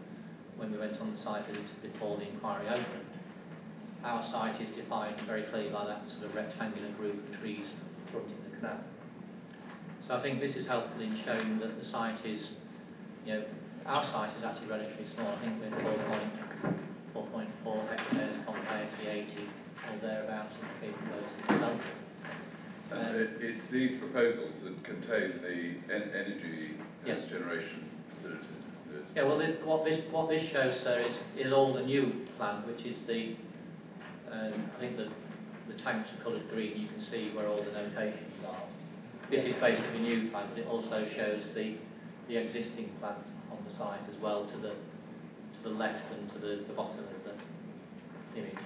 when we went on the site visit before the inquiry opened. Our site is defined very clearly by that sort of rectangular group of trees fronting the canal. So I think this is helpful in showing that the site is, our site is actually relatively small. I think we're 4.4 hectares compared to the 80 or thereabouts of the development. It's these proposals that contain the energy generation facilities. Yeah, well, what this shows, sir, is all the new plan, which is the I think the the tanks are coloured green, you can see where all the notations are. This is basically a new plan, but it also shows the existing plant on the site as well, to the left and to the bottom of the image.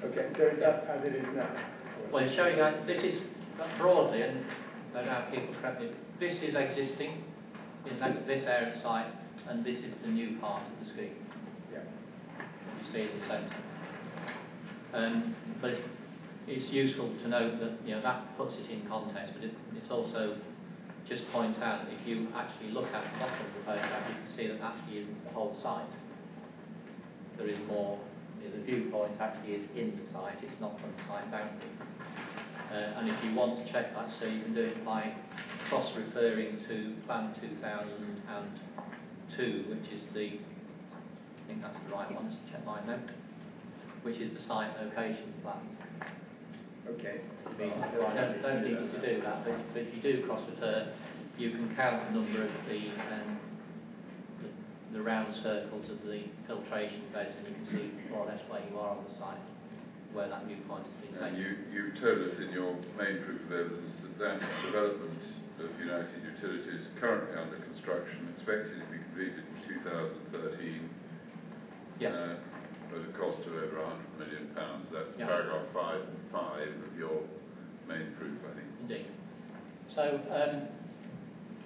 Okay, so is that as it is now? Well, it's showing that this is broadly, and no doubt people correct me, this is existing in this area of site, and this is the new part of the scheme. Yeah. You see in the centre. But it's useful to note that that puts it in context, but it's also just point out that if you actually look at the bottom of the photograph, you can see that actually isn't the whole site. There is more. The viewpoint actually is in the site; it's not from the site boundary. And if you want to check that, so you can do it by cross-referring to Plan 2002, which is I think that's the right one. Let's check my note. Which is the site location plan. Okay. Well, I don't need you to do that, but if you do cross-refer, you can count the number of the round circles of the filtration beds, and you can see more or less where you are on the site, where that viewpoint has been taken. And you've told us in your main proof of evidence that development of United Utilities currently under construction, expected to be completed in 2013. Yes. With a cost of over £100 million. That's yeah. paragraph 5 of your main proof, I think. Indeed. So,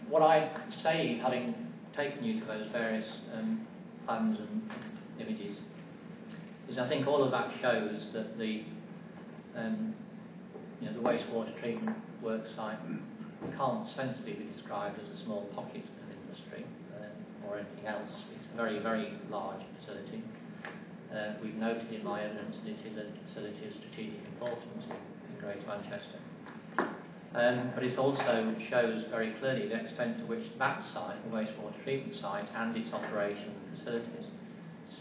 what I say, having taken you to those various plans and images, is I think all of that shows that the wastewater treatment work site can't sensibly be described as a small pocket of industry or anything else. It's a very, very large facility. We've noted in my evidence that it is a facility of strategic importance in Greater Manchester. But it also shows very clearly the extent to which that site, the wastewater treatment site, and its operation facilities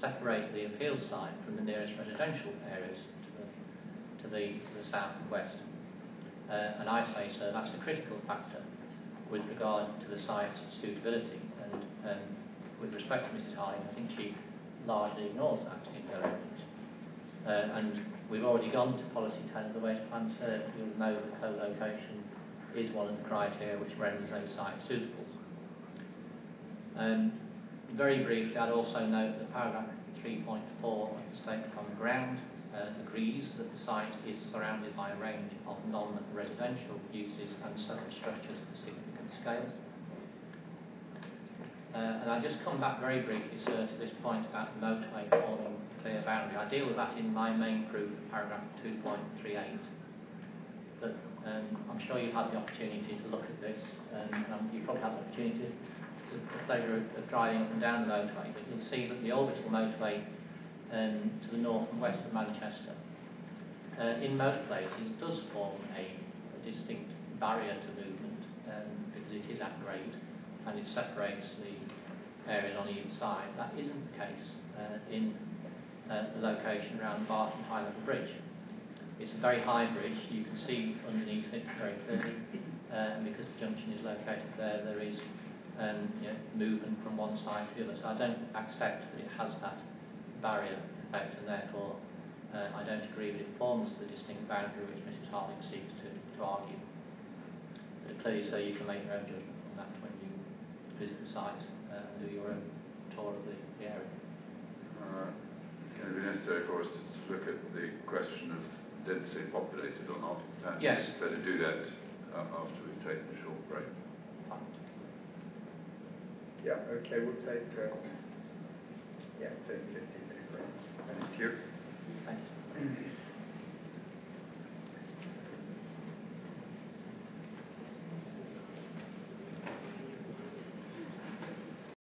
separate the appeal site from the nearest residential areas to the south and west. And I say so, that's a critical factor with regard to the site's suitability. And with respect to Mrs. Harding, I think she largely ignores that in her evidence. And we've already gone to policy 10 of the waste plan, so you'll know that co-location is one of the criteria which renders a site suitable. Very briefly, I'd also note that paragraph 3.4 of the statement on the ground agrees that the site is surrounded by a range of non-residential uses and several structures of significant scale. And I'll just come back very briefly, sir, to this point about the motorway forming a clear boundary. I deal with that in my main proof, paragraph 2.38. But I'm sure you've had the opportunity to look at this, and you probably had the opportunity the pleasure of driving up and down the motorway, but you'll see that the orbital motorway to the north and west of Manchester, in most places, does form a distinct barrier to movement because it is at grade and it separates the areas on either side. That isn't the case in the location around the Barton High Level Bridge. It's a very high bridge. You can see underneath it very clearly, because the junction is located there. There is movement from one side to the other. So I don't accept that it has that barrier effect, and therefore I don't agree that it forms the distinct boundary which Mrs. Harding seeks to argue. But clearly, so you can make your own judgment on that when you visit the site and do your own tour of the area. It's going to be necessary for us to look at the question of densely populated or not. And yes. It's better do that after we've taken a short break. Yeah, okay, we'll take 15-minute break. Thank you. Thank you.